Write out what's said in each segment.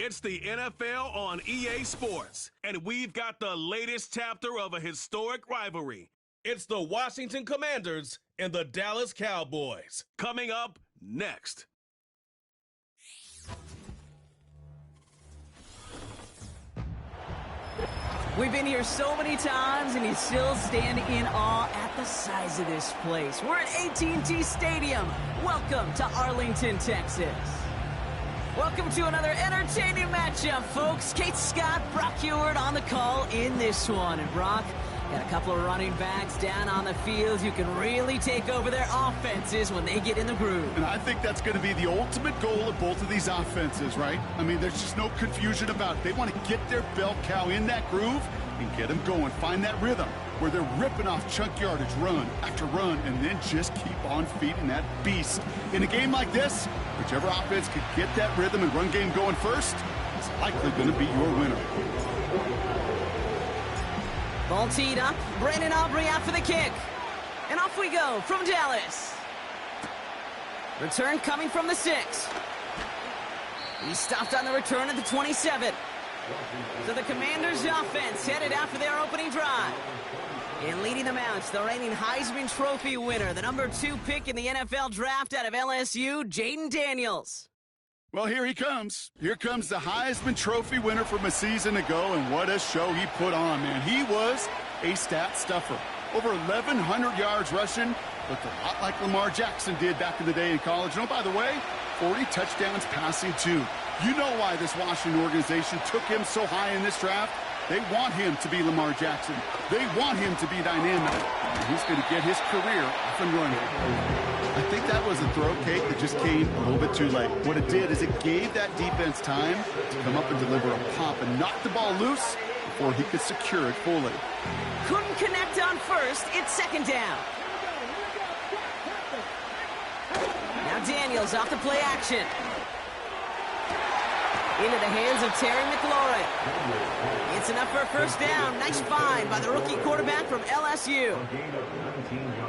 It's the NFL on EA Sports, and we've got the latest chapter of a historic rivalry. It's the Washington Commanders and the Dallas Cowboys. Coming up next. We've been here so many times, and you still stand in awe at the size of this place. We're at AT&T Stadium. Welcome to Arlington, Texas. Welcome to another entertaining matchup, folks. Kate Scott, Brock Heward on the call in this one. And Brock, got a couple of running backs down on the field who can really take over their offenses when they get in the groove. And I think that's going to be the ultimate goal of both of these offenses, right? I mean, there's just no confusion about it. They want to get their bell cow in that groove and get them going. Find that rhythm where they're ripping off chunk yardage run after run and then just keep on feeding that beast. In a game like this, whichever offense can get that rhythm and run game going first is likely going to be your winner. Ball teed up. Brandon Aubrey out for the kick. And off we go from Dallas. Return coming from the 6. He stopped on the return at the 27. So the Commanders' offense headed out for their opening drive. And leading them out, the reigning Heisman Trophy winner, the number 2 pick in the NFL draft out of LSU, Jaden Daniels. Well, here he comes. Here comes the Heisman Trophy winner from a season ago, and what a show he put on, man. He was a stat stuffer. Over 1,100 yards rushing, looked a lot like Lamar Jackson did back in the day in college. And oh, by the way, 40 touchdowns passing, too. You know why this Washington organization took him so high in this draft? They want him to be Lamar Jackson. They want him to be dynamic. And he's going to get his career off and running. I think that was a throw, Kate, that just came a little bit too late. What it did is it gave that defense time to come up and deliver a pop and knock the ball loose before he could secure it fully. Couldn't connect on first. It's second down. Now Daniels off the play action. Into the hands of Terry McLaurin. It's enough for a first down. Nice find by the rookie quarterback from LSU.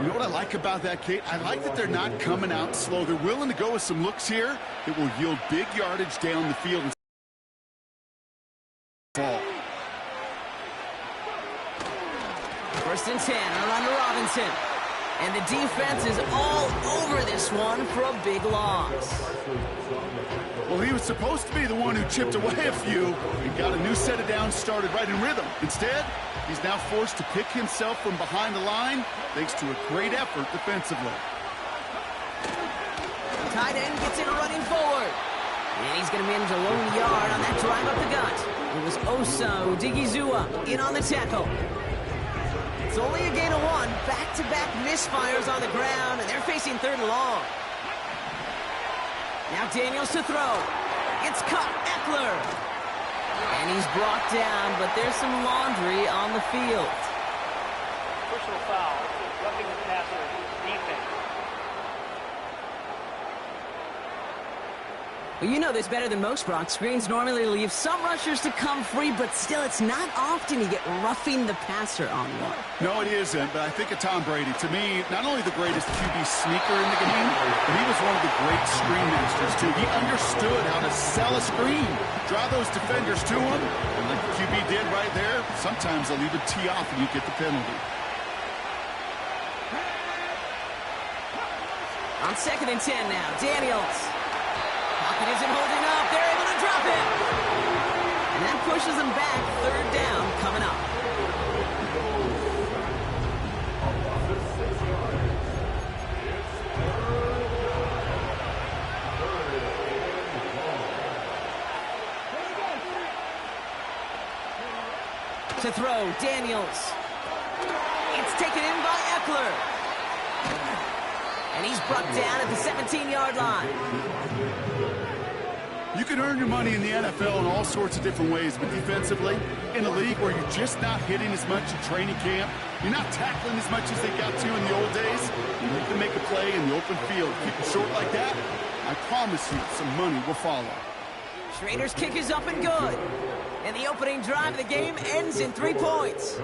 You know what I like about that, Kate? I like that they're not coming out slow. They're willing to go with some looks here that will yield big yardage down the field. First and 10, around to Robinson. And the defense is all over this one for a big loss. Well, he was supposed to be the one who chipped away a few and got a new set of downs started right in rhythm. Instead, he's now forced to pick himself from behind the line thanks to a great effort defensively. Tight end gets in running forward. And he's going to manage a lone yard on that drive up the gut. It was Osa Odigizua in on the tackle. It's only a gain of 1. Back-to-back misfires on the ground, and they're facing 3rd and long. Now Daniels to throw. It's caught. Eckler. And he's brought down, but there's some laundry on the field. Personal foul. Roughing the passer. Defense. Well, you know this better than most, Brock. Screens normally leave some rushers to come free, but still, it's not often you get roughing the passer on one. No, it isn't, but I think of Tom Brady. To me, not only the greatest QB sneaker in the game, but he was one of the great screen masters, too. He understood how to sell a screen, draw those defenders to him, and like the QB did right there, sometimes they'll even tee off and you get the penalty. On 2nd and 10 now, Daniels. Pocket isn't holding up. They're able to drop it. And that pushes them back. 3rd down coming up. To throw, Daniels. It's taken in by Eckler. And he's brought down at the 17-yard line. You can earn your money in the NFL in all sorts of different ways, but defensively, in a league where you're just not hitting as much in training camp, you're not tackling as much as they got to in the old days, you can make a play in the open field. Keep it short like that, I promise you some money will follow. Schrader's kick is up and good. And the opening drive of the game ends in 3 points.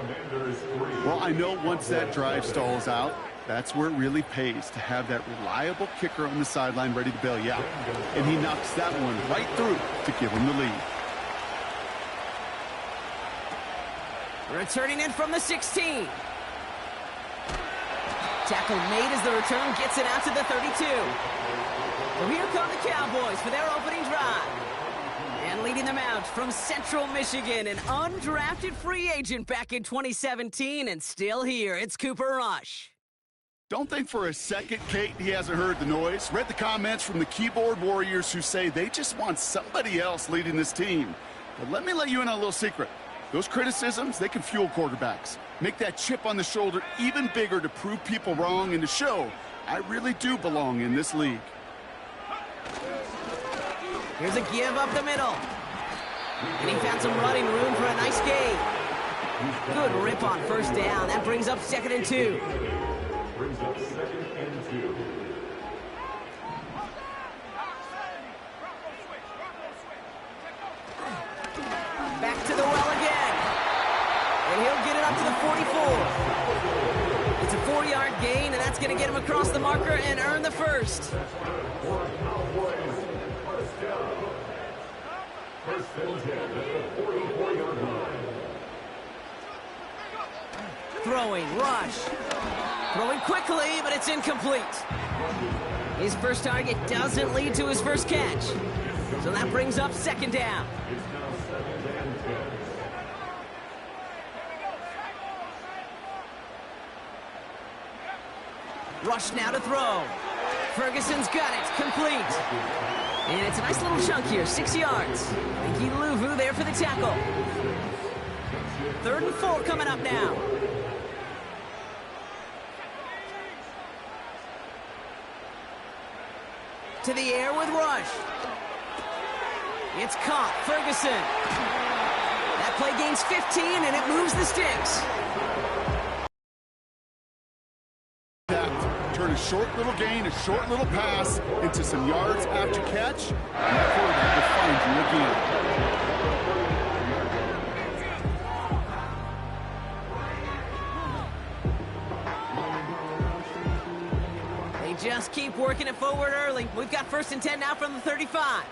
Well, I know once that drive stalls out, that's where it really pays to have that reliable kicker on the sideline ready to bail you out. And he knocks that one right through to give him the lead. Returning in from the 16. Tackle made as the return gets it out to the 32. So here come the Cowboys for their opening drive. And leading them out from Central Michigan, an undrafted free agent back in 2017 and still here, it's Cooper Rush. Don't think for a second, Kate, he hasn't heard the noise. Read the comments from the keyboard warriors who say they just want somebody else leading this team. But let me let you in on a little secret. Those criticisms, they can fuel quarterbacks. Make that chip on the shoulder even bigger to prove people wrong and to show I really do belong in this league. Here's a give up the middle. And he found some running room for a nice gain. Good rip on first down. That brings up 2nd and 2. Back to the well again. And he'll get it up to the 44. It's a 4-yard gain, and that's going to get him across the marker and earn the first. Throwing, Rush. Throwing quickly, but it's incomplete. His first target doesn't lead to his first catch. So that brings up 2nd down. Rush now to throw. Ferguson's got it, complete. And it's a nice little chunk here, 6 yards. Thank Luvu there for the tackle. 3rd and 4 coming up now. To the air with Rush. It's caught, Ferguson. That play gains 15 and it moves the sticks. Turn a short little gain, a short little pass into some yards after catch, and that quarterback will find you again. They just keep working it forward early. We've got 1st and 10 now from the 35.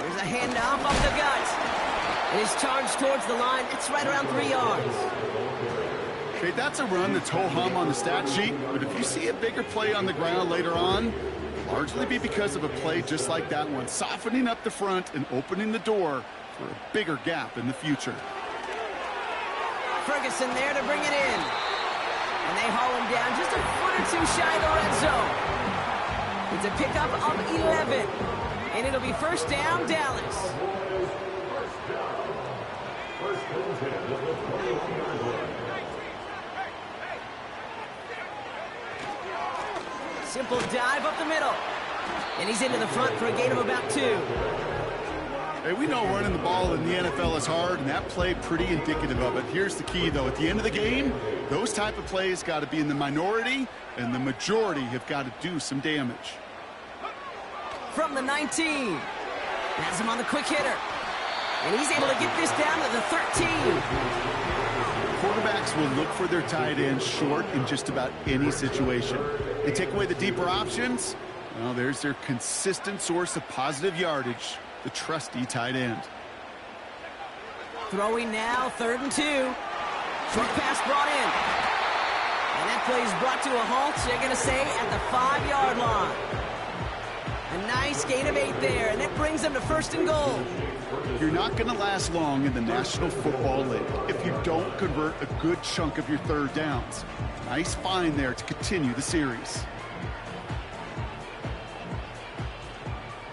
There's a handoff off the gut. It is charged towards the line. It's right around 3 yards. Okay, that's a run that's ho-hum on the stat sheet, but if you see a bigger play on the ground later on, it'll largely be because of a play just like that one, softening up the front and opening the door for a bigger gap in the future. Ferguson there to bring it in. And they haul him down just a foot or 2 shy of the red zone. It's a pickup of 11. And it'll be 1st down, Dallas. Simple dive up the middle. And he's into the front for a gain of about 2. Hey, we know running the ball in the NFL is hard, and that play pretty indicative of it. Here's the key, though. At the end of the game, those type of plays got to be in the minority, and the majority have got to do some damage. From the 19. Has him on the quick hitter. And he's able to get this down to the 13. Quarterbacks will look for their tight end short in just about any situation. They take away the deeper options. Well, there's their consistent source of positive yardage, the trusty tight end. Throwing now, 3rd and 2. Short pass brought in. And that play is brought to a halt, so they're going to say at the 5-yard line. A nice gain of 8 there, and it brings them to 1st and goal. You're not going to last long in the National Football League if you don't convert a good chunk of your 3rd downs. Nice find there to continue the series.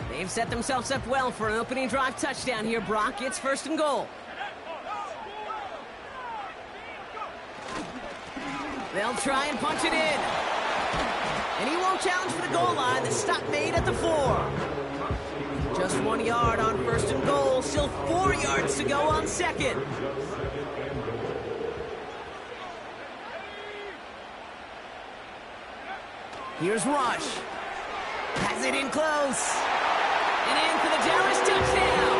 They've set themselves up well for an opening drive touchdown here, Brock. It's 1st and goal. They'll try and punch it in. And he won't challenge for the goal line. The stop made at the 4. Just 1 yard on 1st and goal. Still 4 yards to go on 2nd. Here's Rush. Has it in close. And in for the Dallas touchdown.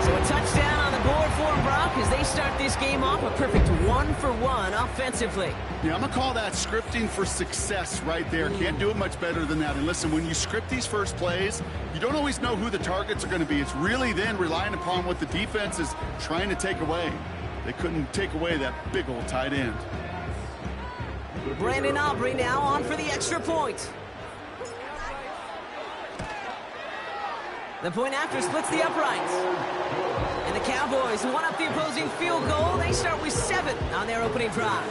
So a touchdown on the board for Brock as they start this game off a perfect 1 for 1 offensively. Yeah, I'm going to call that scripting for success right there. Can't do it much better than that. And listen, when you script these first plays, you don't always know who the targets are going to be. It's really then relying upon what the defense is trying to take away. They couldn't take away that big old tight end. Brandon Aubrey now on for the extra point. The point after splits the uprights. And the Cowboys one up the opposing field goal. They start with 7 on their opening drive.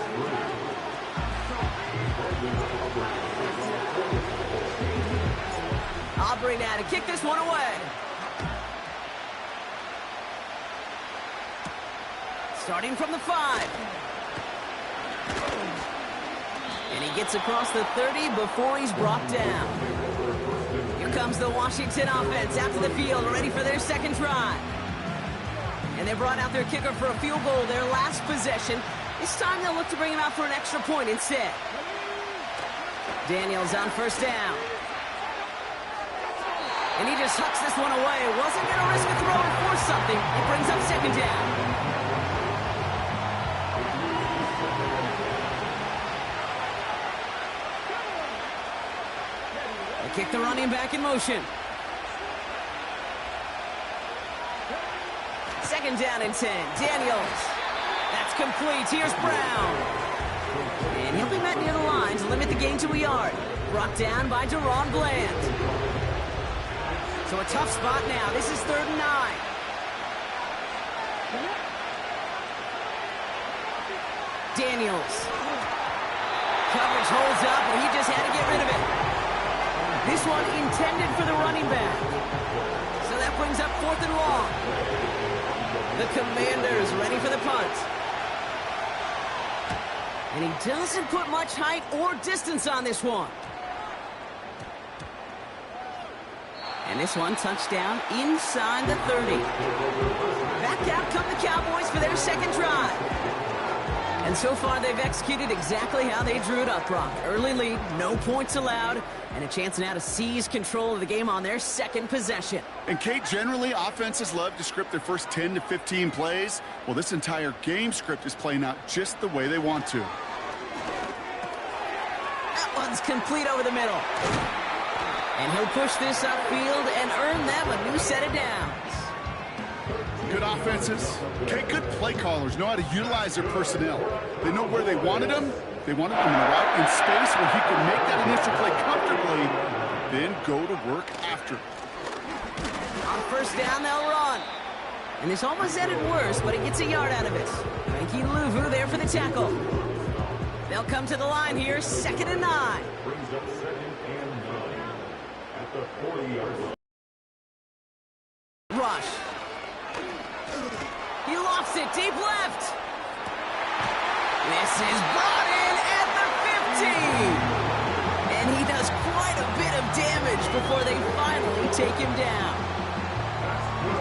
Aubrey now to kick this one away. Starting from the 5. And he gets across the 30 before he's brought down. Here comes the Washington offense out to the field, ready for their second drive. And they brought out their kicker for a field goal their last possession. This time they'll look to bring him out for an extra point instead. Daniels on first down. And he just hucks this one away. Wasn't going to risk a throw and force something. It brings up second down. Kick the running back in motion. Second down and 10. Daniels. That's complete. Here's Brown. And he'll be met near the line to limit the gain to a yard. Brought down by Deron Bland. So a tough spot now. This is 3rd and 9. Daniels. Coverage holds up, and he just had to get rid of it. This one intended for the running back. So that brings up 4th and long. The Commanders ready for the punt. And he doesn't put much height or distance on this one. And this one touchdown inside the 30. Back out come the Cowboys for their second drive. And so far, they've executed exactly how they drew it up, Brock. Early lead, no points allowed, and a chance now to seize control of the game on their second possession. And, Kate, generally, offenses love to script their first 10 to 15 plays. Well, this entire game script is playing out just the way they want to. That one's complete over the middle. And he'll push this upfield and earn them a new set of downs. Good offenses, okay, good play callers know how to utilize their personnel. They know where they wanted them. They wanted them in the route in space where he could make that initial play comfortably, then go to work after. On first down, they'll run. And this almost ended worse, but he gets a yard out of it. Frankie Louvu there for the tackle. They'll come to the line here, 2nd and 9. Brings up 2nd and 9 at the 40-yard line. Rush. He lofts it deep left. This is brought in at the 50. And he does quite a bit of damage before they finally take him down.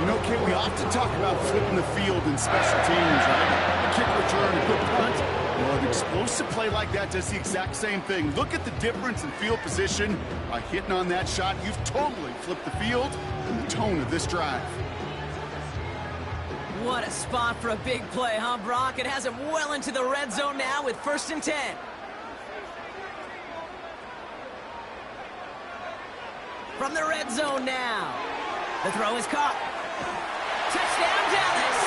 You know, Kate, we often talk about flipping the field in special teams, right? A kick return, a good punt. Well, an explosive play like that does the exact same thing. Look at the difference in field position. By hitting on that shot, you've totally flipped the field and the tone of this drive. What a spot for a big play, huh, Brock? It has him well into the red zone now with 1st and 10. From the red zone now. The throw is caught. Touchdown, Dallas!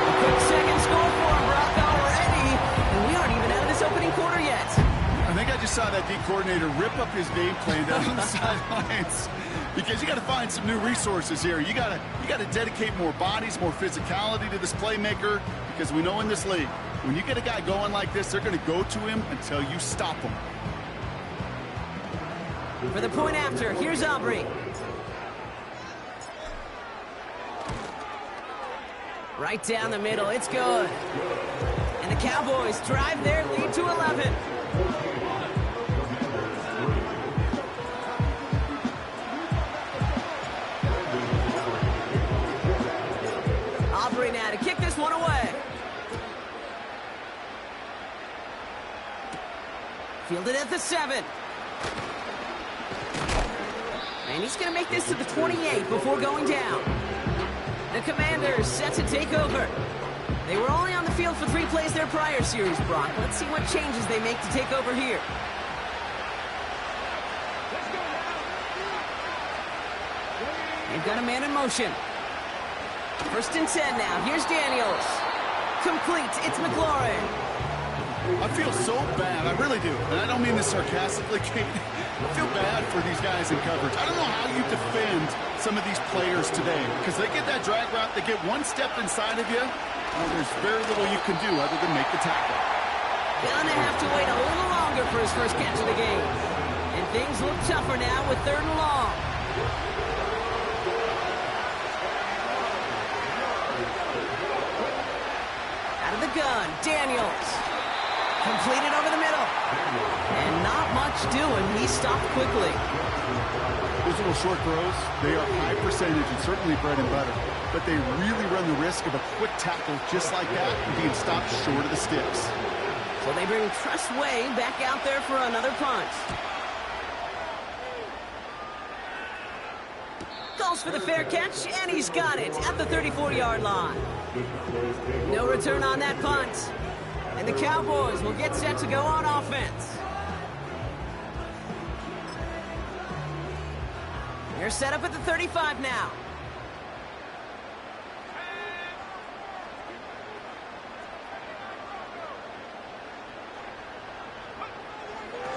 A quick second score for him, Brock, already. And we aren't even out of this opening quarter yet. I think I just saw that D coordinator rip up his game plan down on the sidelines. Because you got to find some new resources here. You got to dedicate more bodies, more physicality to this playmaker. Because we know in this league, when you get a guy going like this, they're going to go to him until you stop him. For the point after, here's Aubrey. Right down the middle, it's good. And the Cowboys drive their lead to 11. Aubrey now to kick this one away. Fielded at the 7. And he's going to make this to the 28 before going down. The Commanders set to take over. They were only on the field for 3 plays their prior series, Brock. Let's see what changes they make to take over here. They've got a man in motion. 1st and 10 now. Here's Daniels. Complete. It's McLaurin. I feel so bad. I really do. And I don't mean this sarcastically, Kate. I feel bad for these guys in coverage. I don't know how you defend some of these players today because they get that drag route, they get one step inside of you, well, there's very little you can do other than make the tackle. Gonna have to wait a little longer for his first catch of the game. And things look tougher now with 3rd and long. Out of the gun, Daniels. Completed over the middle. And not much doing. He stopped quickly. Those little short throws, they are high percentage and certainly bread and butter. But they really run the risk of a quick tackle just like that and being stopped short of the sticks. So they bring Tress Way back out there for another punt. Calls for the fair catch, and he's got it at the 34-yard line. No return on that punt. And the Cowboys will get set to go on offense. They're set up at the 35 now.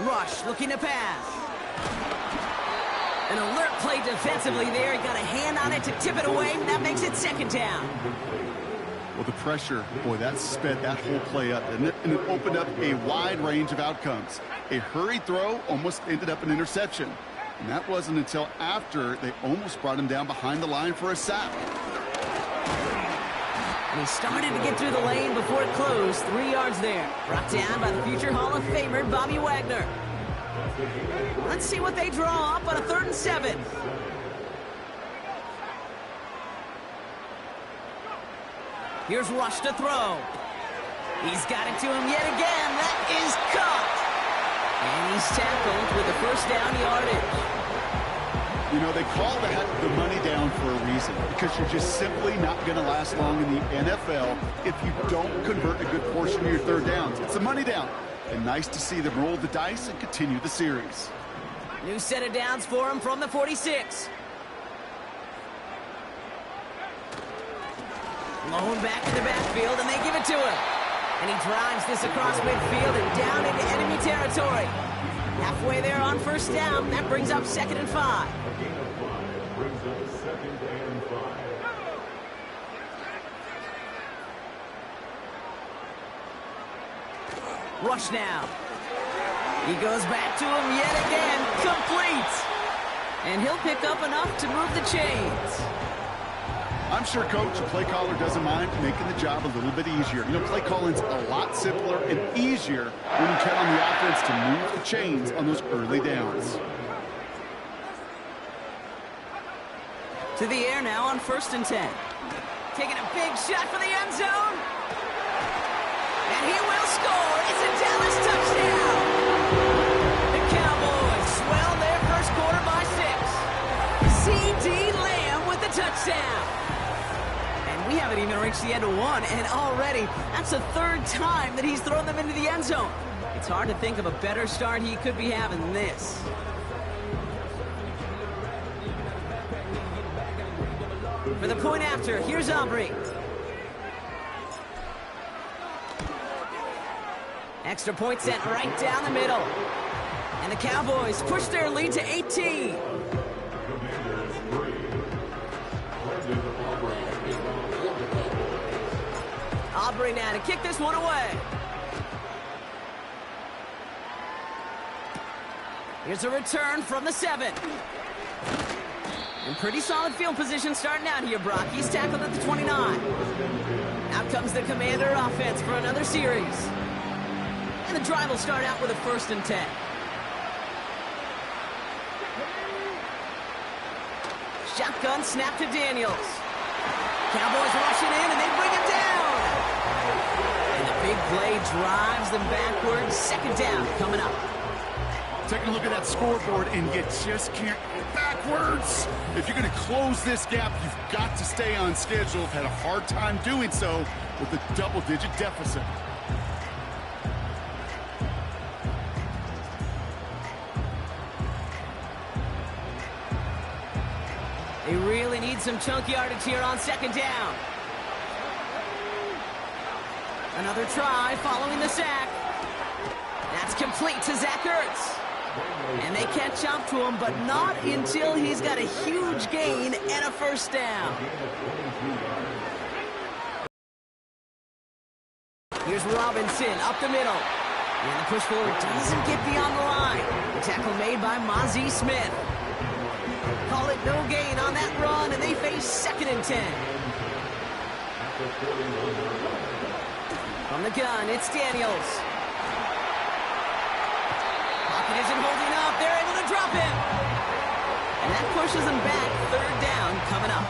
Rush looking to pass. An alert play defensively there. He got a hand on it to tip it away. That makes it 2nd down. Well, the pressure, boy, that sped that whole play up, and it opened up a wide range of outcomes. A hurried throw almost ended up an interception. And that wasn't until after they almost brought him down behind the line for a sack. And he started to get through the lane before it closed. 3 yards there. Brought down by the future Hall of Famer, Bobby Wagner. Let's see what they draw up on a 3rd and 7. Here's Rush to throw. He's got it to him yet again. That is caught. And he's tackled with the 1st down yardage. You know, they call that the money down for a reason because you're just simply not going to last long in the NFL if you don't convert a good portion of your 3rd downs. It's a money down. And nice to see them roll the dice and continue the series. New set of downs for him from the 46. Blown back in the backfield, and they give it to him. And he drives this across midfield and down into enemy territory. Halfway there on 1st down. That brings up 2nd and 5. Rush now. He goes back to him yet again. Complete. And he'll pick up enough to move the chains. I'm sure, Coach, the play caller doesn't mind making the job a little bit easier. You know, play calling's a lot simpler and easier when you count on the offense to move the chains on those early downs. To the air now on 1st and 10. Taking a big shot for the end zone. And he will score. It's a Dallas touchdown. The Cowboys swell their 1st quarter by 6. C.D. Lamb with the touchdown. We haven't even reached the end of 1, and already that's the 3rd time that he's thrown them into the end zone. It's hard to think of a better start he could be having than this. For the point after, here's Aubrey. Extra point sent right down the middle. And the Cowboys push their lead to 18. Aubrey now to kick this one away. Here's a return from the 7. And pretty solid field position starting out here, Brock. He's tackled at the 29. Out comes the Commander offense for another series. And the drive will start out with a 1st and 10. Shotgun snap to Daniels. Cowboys rushing in, and they bring him down. And the big play drives them backwards. 2nd down coming up. Taking a look at that scoreboard, and you just can't get back backwards. If you're going to close this gap, you've got to stay on schedule. Had a hard time doing so with a double-digit deficit. They really need some chunk yardage here on second down. Another try following the sack. That's complete to Zach Ertz. And they catch up to him, but not until he's got a huge gain and a first down. Here's Robinson up the middle. And the push forward doesn't get beyond the line. The tackle made by Mozzie Smith. Call it no gain on that run, and they face 2nd and 10. From the gun, it's Daniels. Pocket isn't holding up. They're able to drop him. And that pushes them back. 3rd down coming up.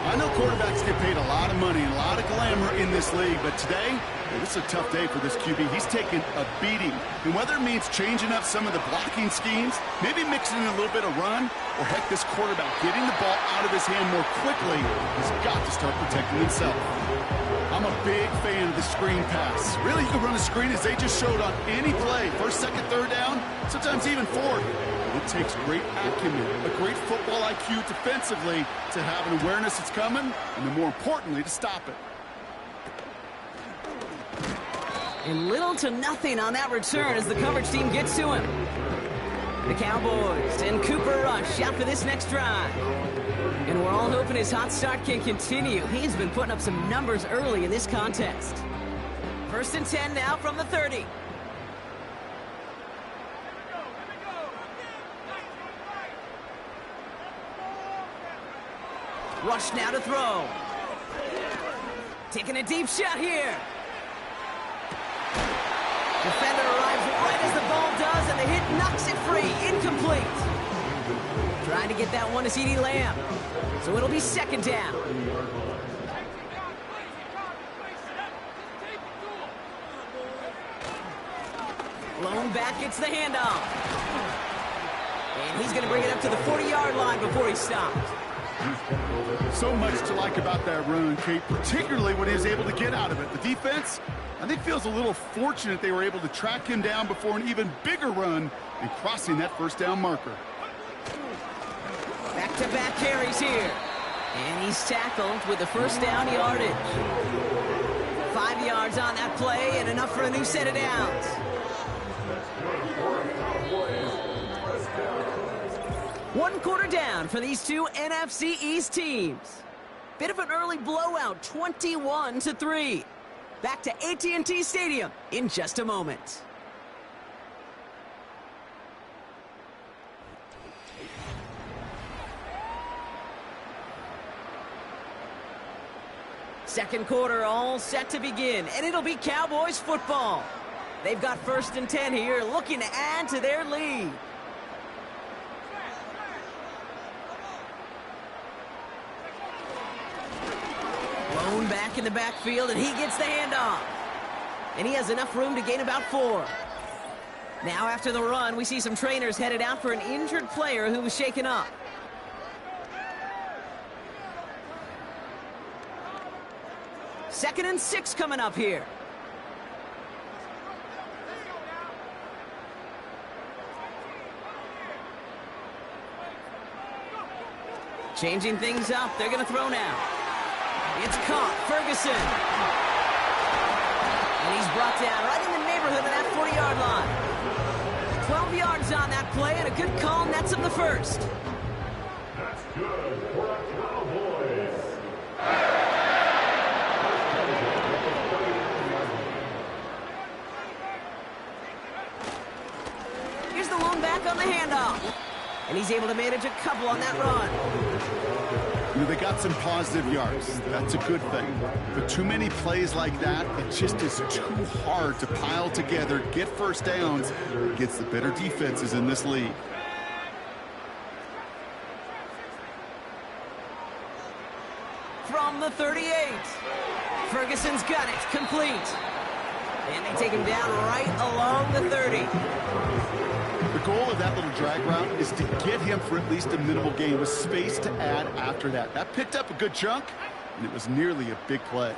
I know quarterbacks get paid a lot of money and a lot of glamour in this league, but today, this is a tough day for this QB. He's taking a beating. And whether it means changing up some of the blocking schemes, maybe mixing in a little bit of run, or heck, this quarterback getting the ball out of his hand more quickly, he's got to start protecting himself. I'm a big fan of the screen pass. Really, you can run a screen as they just showed on any play. 1st, 2nd, 3rd down, sometimes even 4th. It takes great acumen, a great football IQ defensively to have an awareness it's coming, and then more importantly, to stop it. And little to nothing on that return as the coverage team gets to him. The Cowboys and Cooper Rush out for this next drive. And we're all hoping his hot start can continue. He's been putting up some numbers early in this contest. 1st and 10 now from the 30. Rush now to throw. Taking a deep shot here. Defender arrives right as the ball does, and the hit knocks it free. Incomplete. Trying to get that one to CeeDee Lamb. So it'll be 2nd down. Blown back, gets the handoff. And he's going to bring it up to the 40-yard line before he stopped. So much to like about that run, Kate, particularly when he was able to get out of it. The defense, I think, feels a little fortunate they were able to track him down before an even bigger run and crossing that 1st down marker. Back-to-back carries here. And he's tackled with the 1st down yardage. 5 yards on that play and enough for a new set of downs. One quarter down for these two NFC East teams. Bit of an early blowout, 21-3. Back to AT&T Stadium in just a moment. Second quarter all set to begin, and it'll be Cowboys football. They've got 1st and 10 here, looking to add to their lead. Blown back in the backfield, and he gets the handoff. And he has enough room to gain about 4. Now after the run, we see some trainers headed out for an injured player who was shaken up. Second and 6 coming up here. Changing things up. They're going to throw now. It's caught. Ferguson. And he's brought down right in the neighborhood of that 40-yard line. 12 yards on that play, and a good call nets him the 1st. That's good for the Cowboys. Here's the lone back on the handoff. And he's able to manage a couple on that run. You know, they got some positive yards. That's a good thing. But too many plays like that, it just is too hard to pile together, get 1st downs against the better defenses in this league. From the 38. Ferguson's got it. Complete. And they take him down right along the 30. The goal of that little drag route is to get him for at least a minimal gain with space to add after that. That picked up a good chunk, and it was nearly a big play.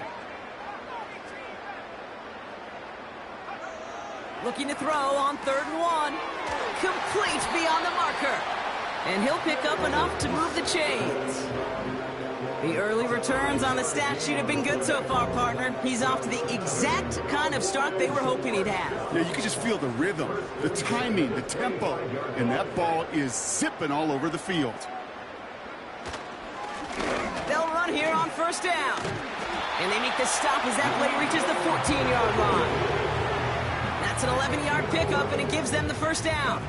Looking to throw on 3rd and 1. Complete beyond the marker. And he'll pick up enough to move the chains. The early returns on the stat sheet have been good so far, partner. He's off to the exact kind of start they were hoping he'd have. Yeah, you can just feel the rhythm, the timing, the tempo, and that ball is zipping all over the field. They'll run here on 1st down. And they make the stop as that play reaches the 14-yard line. That's an 11-yard pickup, and it gives them the 1st down.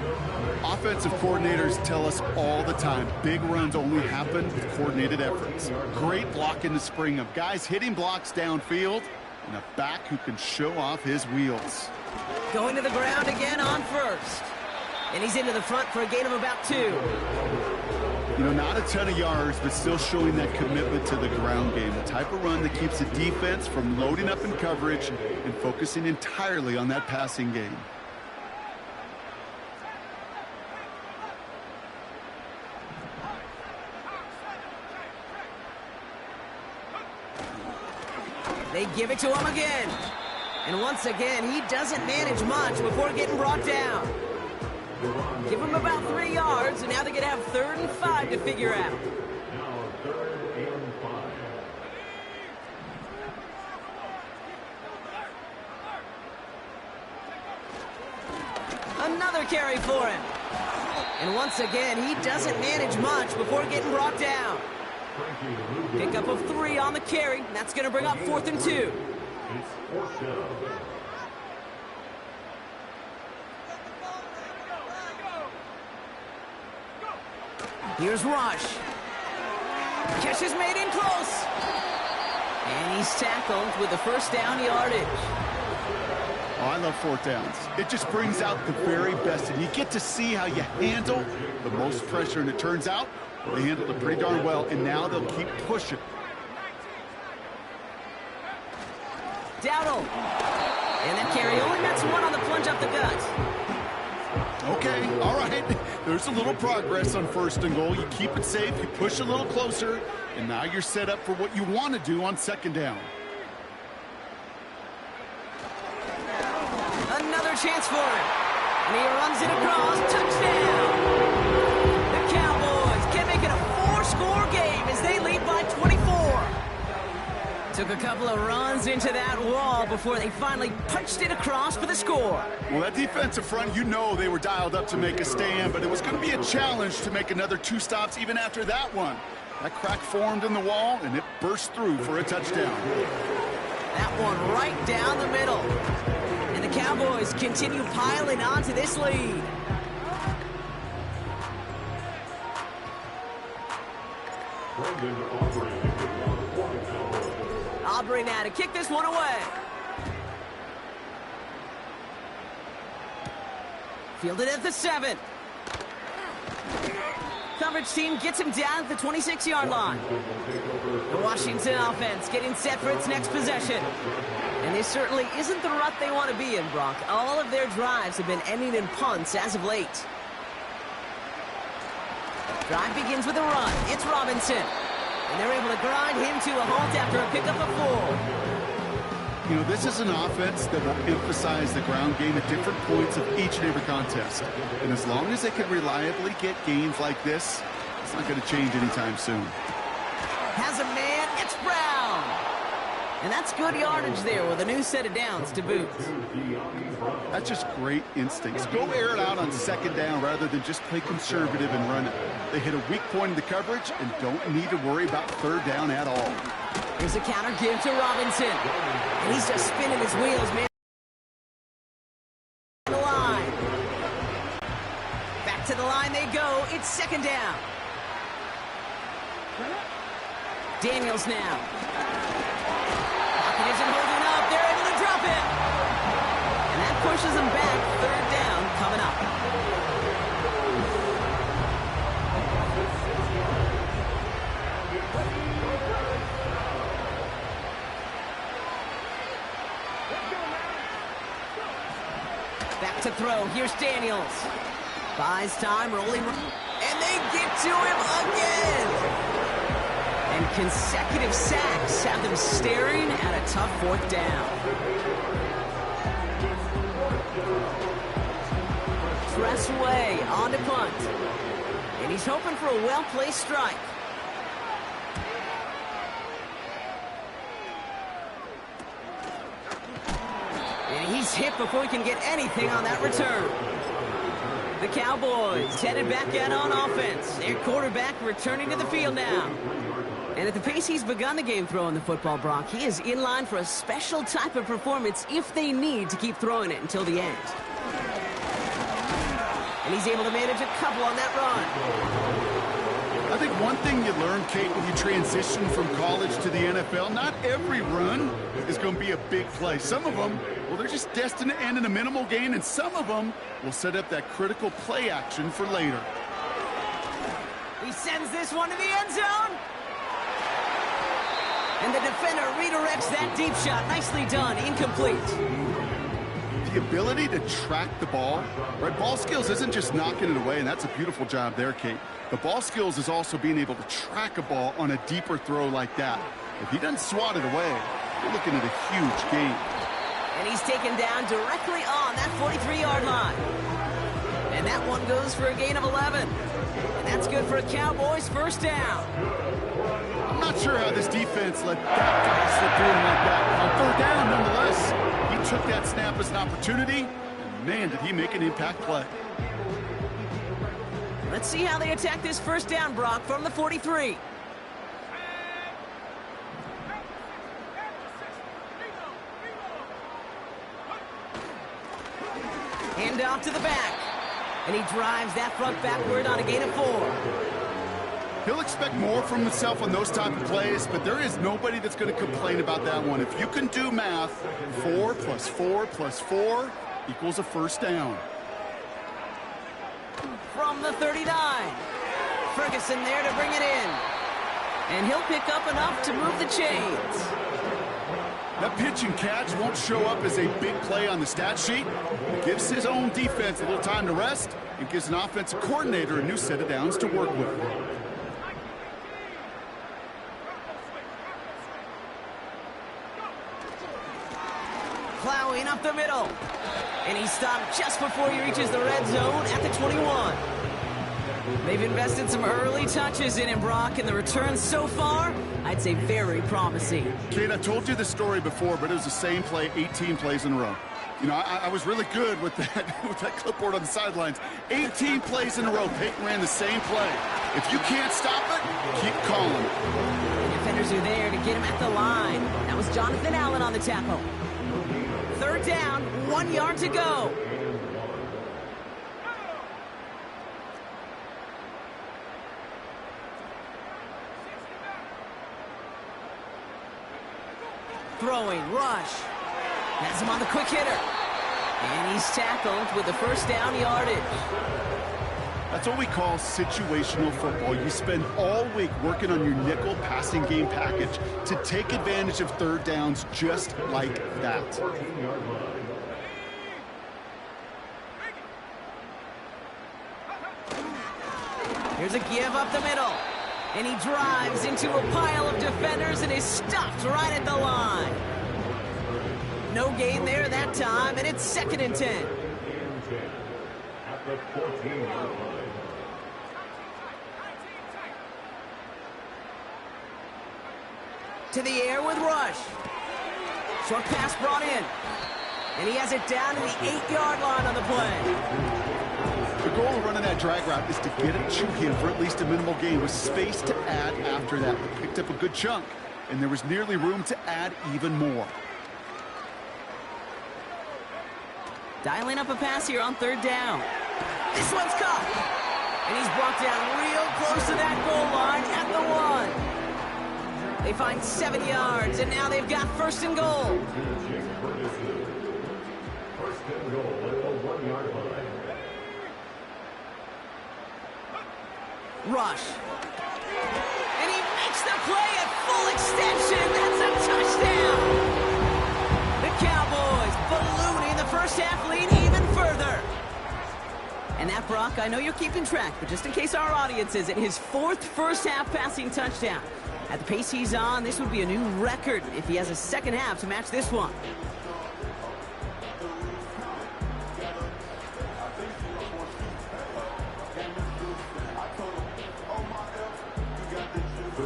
Offensive coordinators tell us all the time, big runs only happen with coordinated efforts. Great block in the spring of guys hitting blocks downfield, and a back who can show off his wheels. Going to the ground again on 1st. And he's into the front for a gain of about 2. You know, not a ton of yards, but still showing that commitment to the ground game. The type of run that keeps the defense from loading up in coverage and focusing entirely on that passing game. They give it to him again. And once again, he doesn't manage much before getting brought down. Give him about 3 yards, and now they're going to have 3rd and 5 to figure out. Now 3rd and 5. Another carry for him. And once again, he doesn't manage much before getting brought down. Pickup of 3 on the carry. That's going to bring up 4th and 2. It's 4th down. Here's Rush. Catch is made in close. And he's tackled with the 1st down yardage. Oh, I love 4th downs. It just brings out the very best, and you get to see how you handle the most pressure, and it turns out they handled it pretty darn well, and now they'll keep pushing. Dowdle. And that carry only nets 1 on the plunge up the gut. Okay, all right. There's a little progress on 1st and goal. You keep it safe, you push a little closer, and now you're set up for what you want to do on 2nd down. Another chance for him. And he runs it across. Touchdown! The Cowboys can make it a 4-score game as they lead by 24. Took a couple of runs into that wall before they finally punched it across for the score. Well, that defensive front, you know they were dialed up to make a stand, but it was going to be a challenge to make another 2 stops even after that one. That crack formed in the wall, and it burst through for a touchdown. That one right down the middle. And the Cowboys continue piling on to this lead. Aubrey now to kick this one away. Fielded at the 7. Coverage team gets him down at the 26-yard line. The Washington offense getting set for its next possession. And this certainly isn't the rut they want to be in, Brock. All of their drives have been ending in punts as of late. Drive begins with a run. It's Robinson. And they're able to grind him to a halt after a pickup of 4. You know, this is an offense that will emphasize the ground game at different points of each and every contest. And as long as they can reliably get gains like this, it's not going to change anytime soon. Has a man. It's Brown. And that's good yardage there with a new set of downs to boot. That's just great instincts. Go air it out on 2nd down rather than just play conservative and run it. They hit a weak point in the coverage and don't need to worry about 3rd down at all. Here's a counter give to Robinson. And he's just spinning his wheels, man. The line. Back to the line they go. It's 2nd down. Daniels now. Pocket isn't holding up. They're able to drop it. And that pushes them back. 3rd down coming up. Back to throw. Here's Daniels. Buys time, rolling, and they get to him again! And consecutive sacks have them staring at a tough fourth down. Press away on to punt. And he's hoping for a well-placed strike. And he's hit before he can get anything on that return. The Cowboys headed back out on offense. Their quarterback returning to the field now. And at the pace he's begun the game throwing the football, Brock, he is in line for a special type of performance if they need to keep throwing it until the end. And he's able to manage a couple on that run. I think one thing you learn, Kate, when you transition from college to the NFL, not every run is going to be a big play. Some of them, well, they're just destined to end in a minimal gain, and some of them will set up that critical play action for later. He sends this one to the end zone. And the defender redirects that deep shot. Nicely done. Incomplete. The ability to track the ball, right? Ball skills isn't just knocking it away, and that's a beautiful job there, Kate. The ball skills is also being able to track a ball on a deeper throw like that. If he doesn't swat it away, you're looking at a huge gain. And he's taken down directly on that 43-yard line. And that one goes for a gain of 11. And that's good for a Cowboys first down. I'm not sure how this defense let that guy slip through him like that. On third down, nonetheless, he took that snap as an opportunity, and man, did he make an impact play. Let's see how they attack this first down, Brock, from the 43. Hand off to the back. And he drives that front backward on a gain of 4. He'll expect more from himself on those type of plays, but there is nobody that's going to complain about that one. If you can do math, 4 plus 4 plus 4 equals a first down. From the 39. Ferguson there to bring it in. And he'll pick up enough to move the chains. That pitch and catch won't show up as a big play on the stat sheet. It gives his own defense a little time to rest and gives an offensive coordinator a new set of downs to work with. Plowing up the middle. And he stopped just before he reaches the red zone at the 21. They've invested some early touches in him, Brock, and the returns so far, I'd say very promising. Kate, I told you this story before, but it was the same play 18 plays in a row. You know, I was really good with that, with that clipboard on the sidelines. 18 plays in a row, Peyton ran the same play. If you can't stop it, keep calling. The defenders are there to get him at the line. That was Jonathan Allen on the tackle. Third down, 1 yard to go. Throwing, rush. Has him on the quick hitter. And he's tackled with the first down yardage. That's what we call situational football. You spend all week working on your nickel passing game package to take advantage of third downs just like that. Here's a give up the middle. And he drives into a pile of defenders and is stopped right at the line. No gain there that time, and it's 2nd and 10. At the 14-yard line. To the air with Rush. Short pass brought in. And he has it down to the 8-yard line on the play. The goal of running that drag route is to get it to him for at least a minimal gain with space to add after that. They picked up a good chunk, and there was nearly room to add even more. Dialing up a pass here on third down. This one's caught. And he's brought down real close to that goal line at the 1. They find 7 yards, and now they've got 1st and goal. First and goal at the 1-yard line. Rush. And he makes the play at full extension. That's a touchdown. The Cowboys ballooning the first half lead even further. And that brought Brock. I know you're keeping track, but just in case our audience isn't, his 4th first-half passing touchdown. At the pace he's on, this would be a new record if he has a second half to match this one.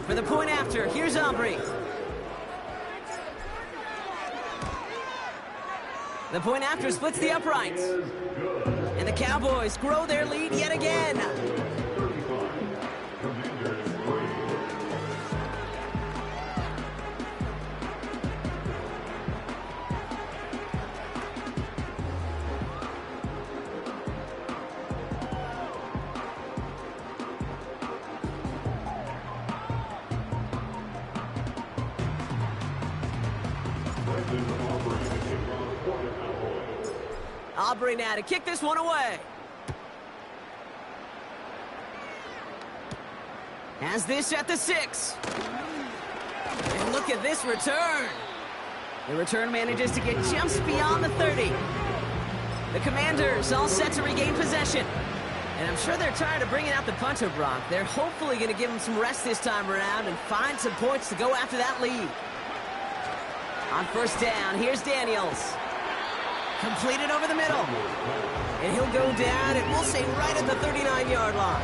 For the point after, here's Aubrey. The point after splits the uprights. And the Cowboys grow their lead yet again. Aubrey now to kick this one away. Has this at the 6. And look at this return. The return manages to get just beyond the 30. The Commanders all set to regain possession. And I'm sure they're tired of bringing out the punter, Brock. They're hopefully going to give him some rest this time around and find some points to go after that lead. On first down, here's Daniels. Completed over the middle. And he'll go down, and we'll say right at the 39-yard line.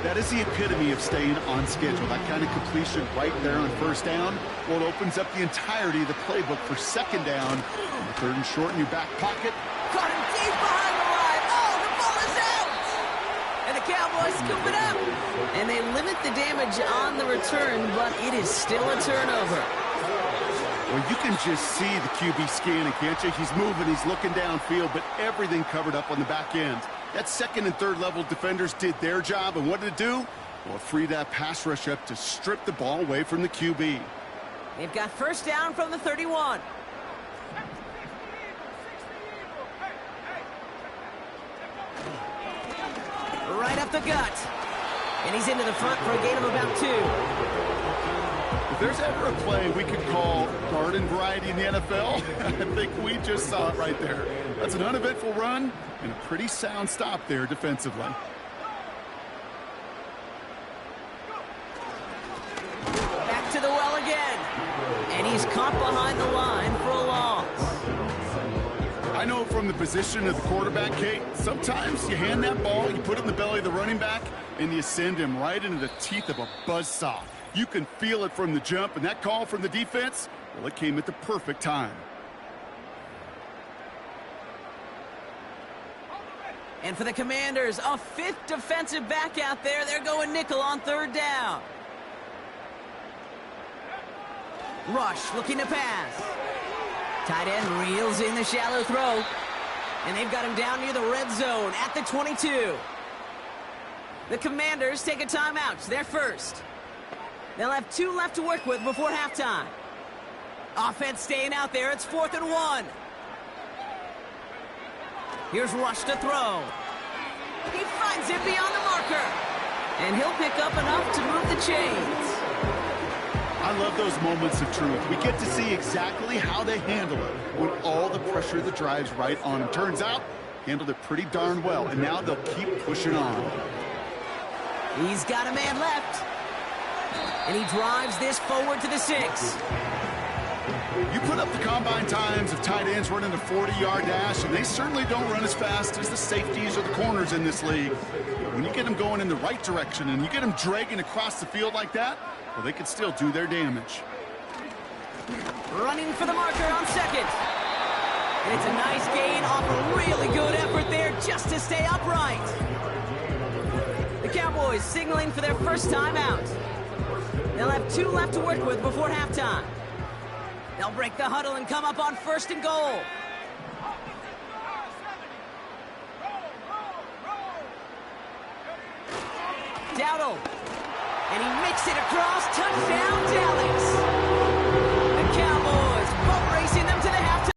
That is the epitome of staying on schedule. That kind of completion right there on first down. Well, it opens up the entirety of the playbook for second down. On 3rd and short in your back pocket. Caught him deep behind the line. Oh, the ball is out! And the Cowboys scoop it up. And they limit the damage on the return, but it is still a turnover. Well, you can just see the QB scanning, can't you? He's moving, he's looking downfield, but everything covered up on the back end. That 2nd and 3rd level defenders did their job, and what did it do? Well, it freed that pass rush up to strip the ball away from the QB. They've got first down from the 31. Right up the gut. And he's into the front for a gain of about 2. If there's ever a play we could call garden variety in the NFL, I think we just saw it right there. That's an uneventful run and a pretty sound stop there defensively. Back to the well again. And he's caught behind the line for a loss. I know from the position of the quarterback, Kate, sometimes you hand that ball, you put it in the belly of the running back, and you send him right into the teeth of a buzzsaw. You can feel it from the jump, and that call from the defense, well, it came at the perfect time. And for the Commanders, a 5th defensive back out there. They're going nickel on 3rd down. Rush looking to pass. Tight end reels in the shallow throw. And they've got him down near the red zone at the 22. The Commanders take a timeout. They're first. They'll have 2 left to work with before halftime. Offense staying out there. It's 4th and 1. Here's Rush to throw. He finds it beyond the marker. And he'll pick up enough to move the chains. I love those moments of truth. We get to see exactly how they handle it when all the pressure of the drive's right on them. Turns out, handled it pretty darn well, and now they'll keep pushing on. He's got a man left. And he drives this forward to the 6. You put up the combine times of tight ends running a 40-yard dash, and they certainly don't run as fast as the safeties or the corners in this league. When you get them going in the right direction and you get them dragging across the field like that, well, they can still do their damage. Running for the marker on 2nd. And it's a nice gain off a really good effort there just to stay upright. The Cowboys signaling for their first timeout. They'll have 2 left to work with before halftime. They'll break the huddle and come up on 1st and goal. Dowdle. And he makes it across. Touchdown, Dallas. The Cowboys boat racing them to the halftime.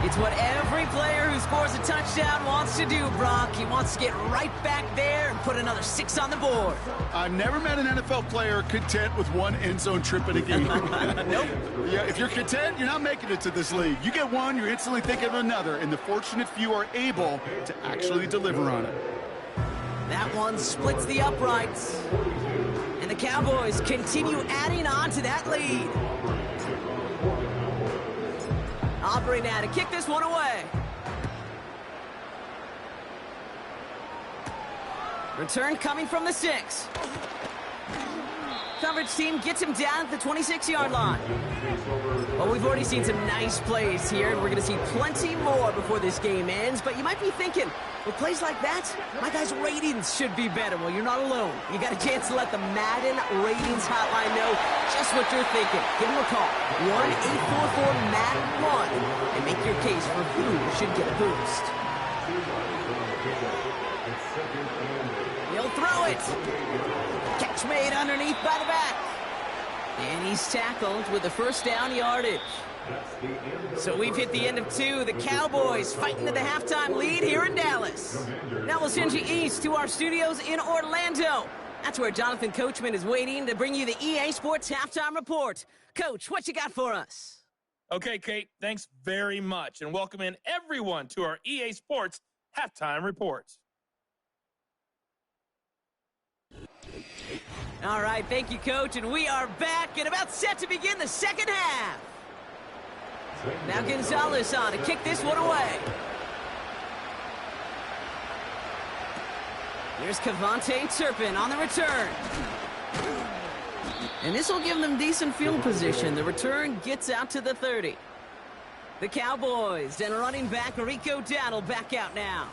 It's what every player who scores a touchdown wants to do, Brock. He wants wants to get right back there and put another 6 on the board. I've never met an NFL player content with one end zone trip in a game. Nope. Yeah, if you're content, you're not making it to this league. You get one, you're instantly thinking of another, and the fortunate few are able to actually deliver on it. That one splits the uprights. And the Cowboys continue adding on to that lead. Aubrey now to kick this one away. Return coming from the 6. Coverage team gets him down at the 26-yard line. Well, we've already seen some nice plays here, and we're going to see plenty more before this game ends. But you might be thinking, with plays like that, my guys' ratings should be better. Well, you're not alone. You got a chance to let the Madden ratings hotline know just what you're thinking. Give them a call, 1-844-MADDEN-1, and make your case for who should get a boost. He'll throw it. Catch made underneath by the back. And he's tackled with the first down yardage. So we've hit the end of 2. The Cowboys fighting to the halftime lead here in Dallas. Now we'll send you east to our studios in Orlando. That's where Jonathan Coachman is waiting to bring you the EA Sports Halftime Report. Coach, what you got for us? Okay, Kate, thanks very much. And welcome in everyone to our EA Sports Halftime Reports. All right, thank you, Coach, and we are back and about set to begin the second half. Now Gonzalez on to kick this one away. Here's Kevontae Turpin on the return. And this will give them decent field position. The return gets out to the 30. The Cowboys and running back Rico Dowdle back out now.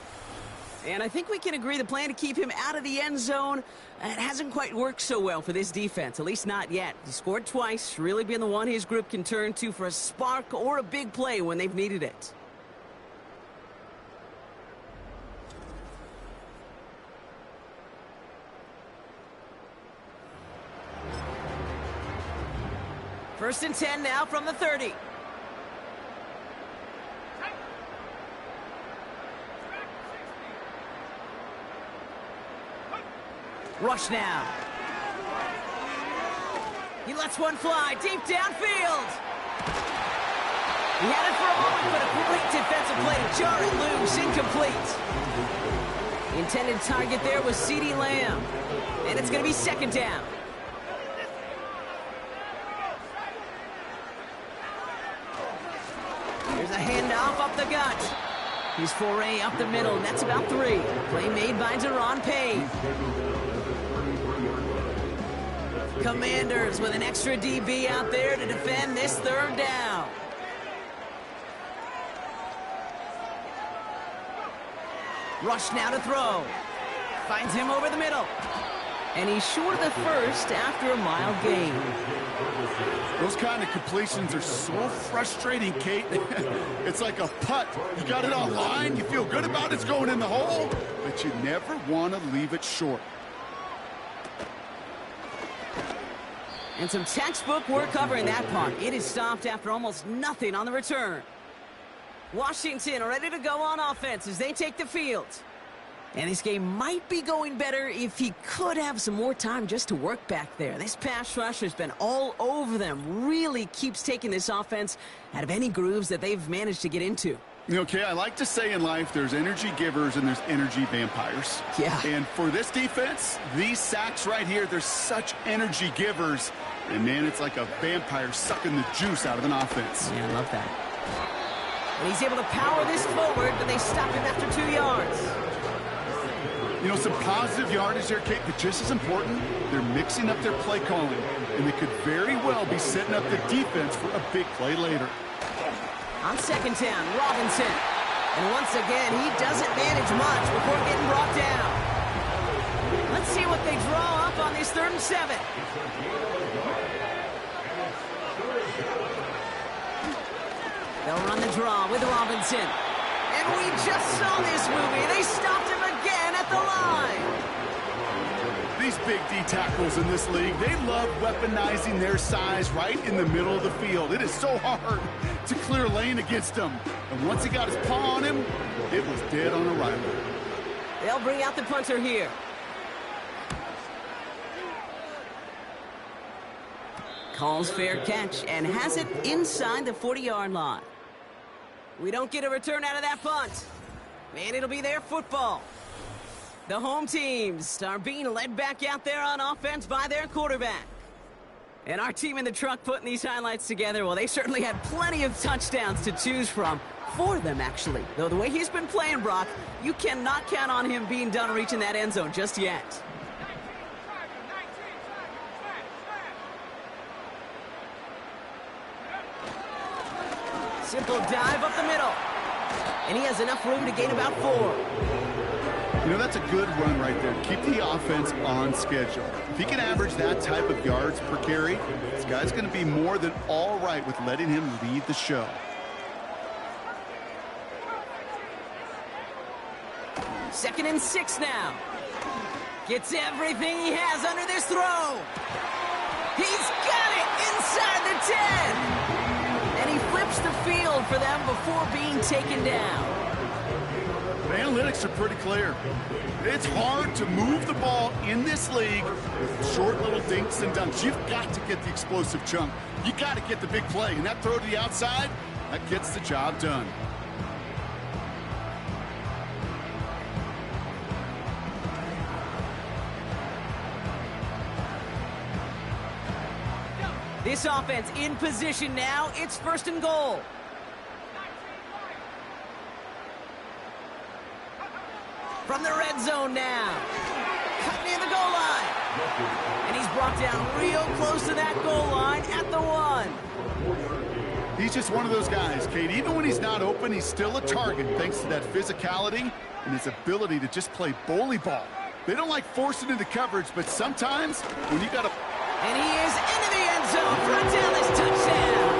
And I think we can agree the plan to keep him out of the end zone, it hasn't quite worked so well for this defense, at least not yet. He scored twice, really been the one his group can turn to for a spark or a big play when they've needed it. First and 10 now from the 30. Rush now. He lets one fly deep downfield. He had it for a moment, but a complete defensive play to jar it loose, incomplete. The intended target there was CeeDee Lamb, and it's going to be second down. Here's a handoff up the gut. His foray up the middle, and that's about 3. Play made by Deron Payne. Commanders with an extra DB out there to defend this third down. Rush now to throw. Finds him over the middle. And he's short of the first after a mile gain. Those kind of completions are so frustrating, Kate. It's like a putt. You got it on line, you feel good about it's going in the hole, but you never want to leave it short. And some textbook work covering that punt. It is stopped after almost nothing on the return. Washington ready to go on offense as they take the field. And this game might be going better if he could have some more time just to work back there. This pass rush has been all over them. Really keeps taking this offense out of any grooves that they've managed to get into. Okay, I like to say in life there's energy givers and there's energy vampires. Yeah. And for this defense, these sacks right here, they're such energy givers. And, man, it's like a vampire sucking the juice out of an offense. Yeah, I love that. And he's able to power this forward, but they stop him after 2 yards. You know, some positive yardage there, Kate, but just as important, they're mixing up their play calling. And they could very well be setting up the defense for a big play later. On second down, Robinson. And once again, he doesn't manage much before getting brought down. Let's see what they draw up on this 3rd and 7. They'll run the draw with Robinson. And we just saw this movie. They stopped him again at the line. These big D tackles in this league, they love weaponizing their size right in the middle of the field. It is so hard to clear lane against them. And once he got his paw on him, it was dead on arrival. They'll bring out the punter here. Calls fair catch and has it inside the 40-yard line. We don't get a return out of that punt. And it'll be their football. The home teams are being led back out there on offense by their quarterback. And our team in the truck putting these highlights together, well, they certainly had plenty of touchdowns to choose from. For them, actually. Though the way he's been playing, Brock, you cannot count on him being done reaching that end zone just yet. Simple dive up the middle. And he has enough room to gain about 4. You know, that's a good run right there. Keep the offense on schedule. If he can average that type of yards per carry, this guy's going to be more than all right with letting him lead the show. Second and 6 now. Gets everything he has under this throw. He's got it inside the 10. And he flips the field for them before being taken down. The analytics are pretty clear. It's hard to move the ball in this league with short little dinks and dunks. You've got to get the explosive chunk. You got to get the big play. And that throw to the outside, that gets the job done. This offense in position now. It's 1st and goal. From the red zone now. Cut near the goal line. And he's brought down real close to that goal line at the 1. He's just one of those guys, Kate. Even when he's not open, he's still a target thanks to that physicality and his ability to just play bully ball. They don't like forcing into coverage, but sometimes when you got to... And he is into the end zone for a Dallas touchdown.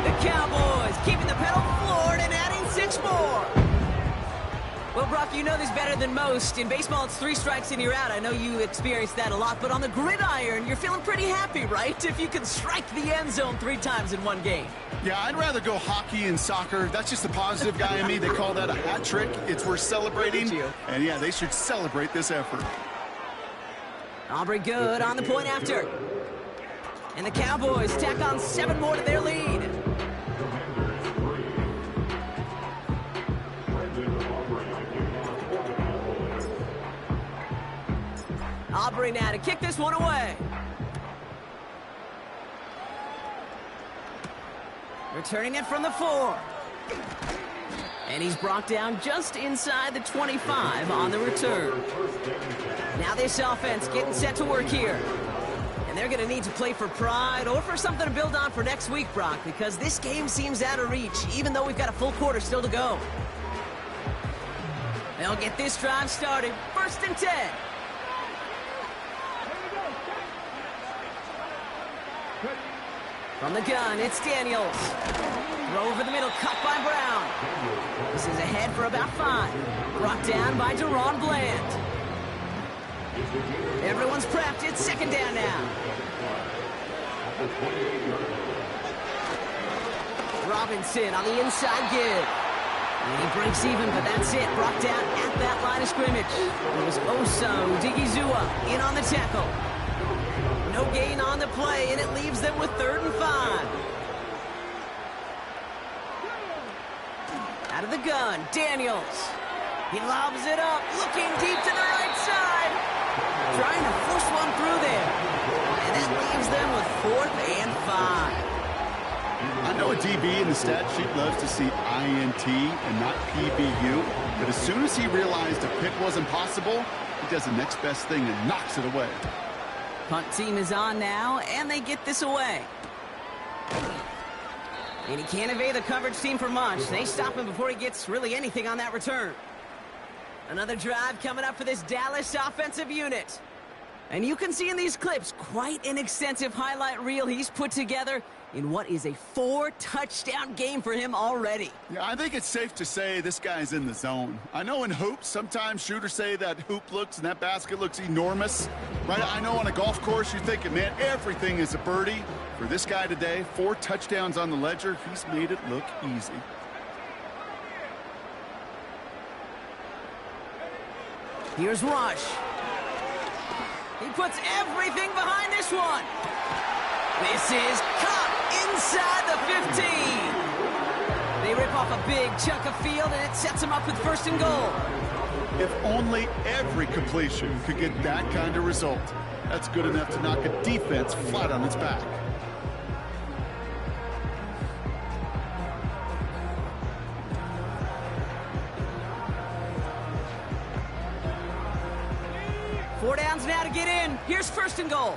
The Cowboys keeping the pedal floored and adding 6 more. Well, Brock, you know this better than most. In baseball, it's 3 strikes and you're out. I know you experienced that a lot, but on the gridiron, you're feeling pretty happy, right? If you can strike the end zone 3 times in one game. Yeah, I'd rather go hockey and soccer. That's just the positive guy in me. They call that a hat trick. It's worth celebrating. And yeah, they should celebrate this effort. Aubrey good on the point after. And the Cowboys tack on 7 more to their lead. Aubrey now to kick this one away. Returning it from the 4. And he's brought down just inside the 25 on the return. Now this offense getting set to work here. And they're going to need to play for pride or for something to build on for next week, Brock, because this game seems out of reach, even though we've got a full quarter still to go. They'll get this drive started. 1st and 10. From the gun, it's Daniels. Throw over the middle, cut by Brown. This is ahead for about 5. Brought down by Deron Bland. Everyone's prepped. It's 2nd down now. Robinson on the inside give. And he breaks even, but that's it. Brought down at that line of scrimmage. It was Oso Digizua in on the tackle. No gain on the play, and it leaves them with 3rd and 5. Out of the gun, Daniels. He lobs it up, looking deep to the right side. Trying to force one through there. And that leaves them with 4th and 5. I know a DB in the stat sheet loves to see INT and not PBU, but as soon as he realized a pick wasn't possible, he does the next best thing and knocks it away. Punt team is on now, and they get this away. And he can't evade the coverage team for much. They stop him before he gets really anything on that return. Another drive coming up for this Dallas offensive unit. And you can see in these clips quite an extensive highlight reel he's put together in what is a 4-touchdown game for him already. Yeah, I think it's safe to say this guy's in the zone. I know in hoops, sometimes shooters say that hoop looks and that basket looks enormous. Right? I know on a golf course you're thinking, man, everything is a birdie. For this guy today, 4 touchdowns on the ledger, he's made it look easy. Here's Rush. He puts everything behind this one. This is caught inside the 15. They rip off a big chunk of field, and it sets them up with 1st and goal. If only every completion could get that kind of result. That's good enough to knock a defense flat on its back. Four downs now to get in. Here's 1st and goal.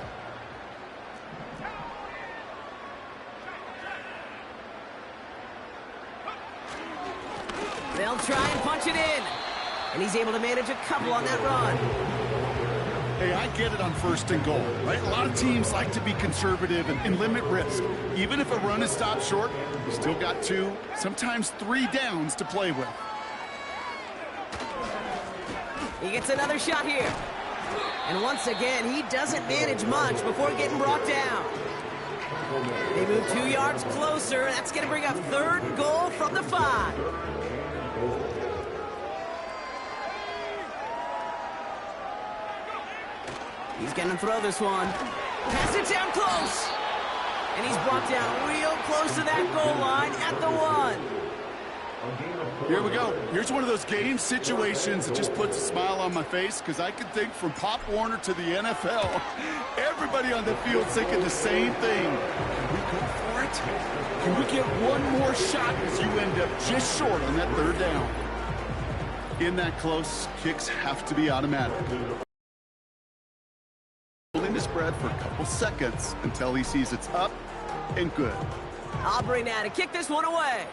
They'll try and punch it in. And he's able to manage a couple on that run. Hey, I get it on 1st and goal, right? A lot of teams like to be conservative and limit risk. Even if a run is stopped short, you still got 2, sometimes 3 downs to play with. He gets another shot here. And once again, he doesn't manage much before getting brought down. They move 2 yards closer. That's going to bring up 3rd and goal from the 5. He's going to throw this one. Pass it down close. And he's brought down real close to that goal line at the 1. Here we go. Here's one of those game situations that just puts a smile on my face, because I can think from Pop Warner to the NFL, everybody on the field thinking the same thing. Can we go for it? Can we get one more shot as you end up just short on that 3rd down? In that close, kicks have to be automatic. Holding the spread for a couple seconds until he sees it's up and good. Aubrey now to kick this one away.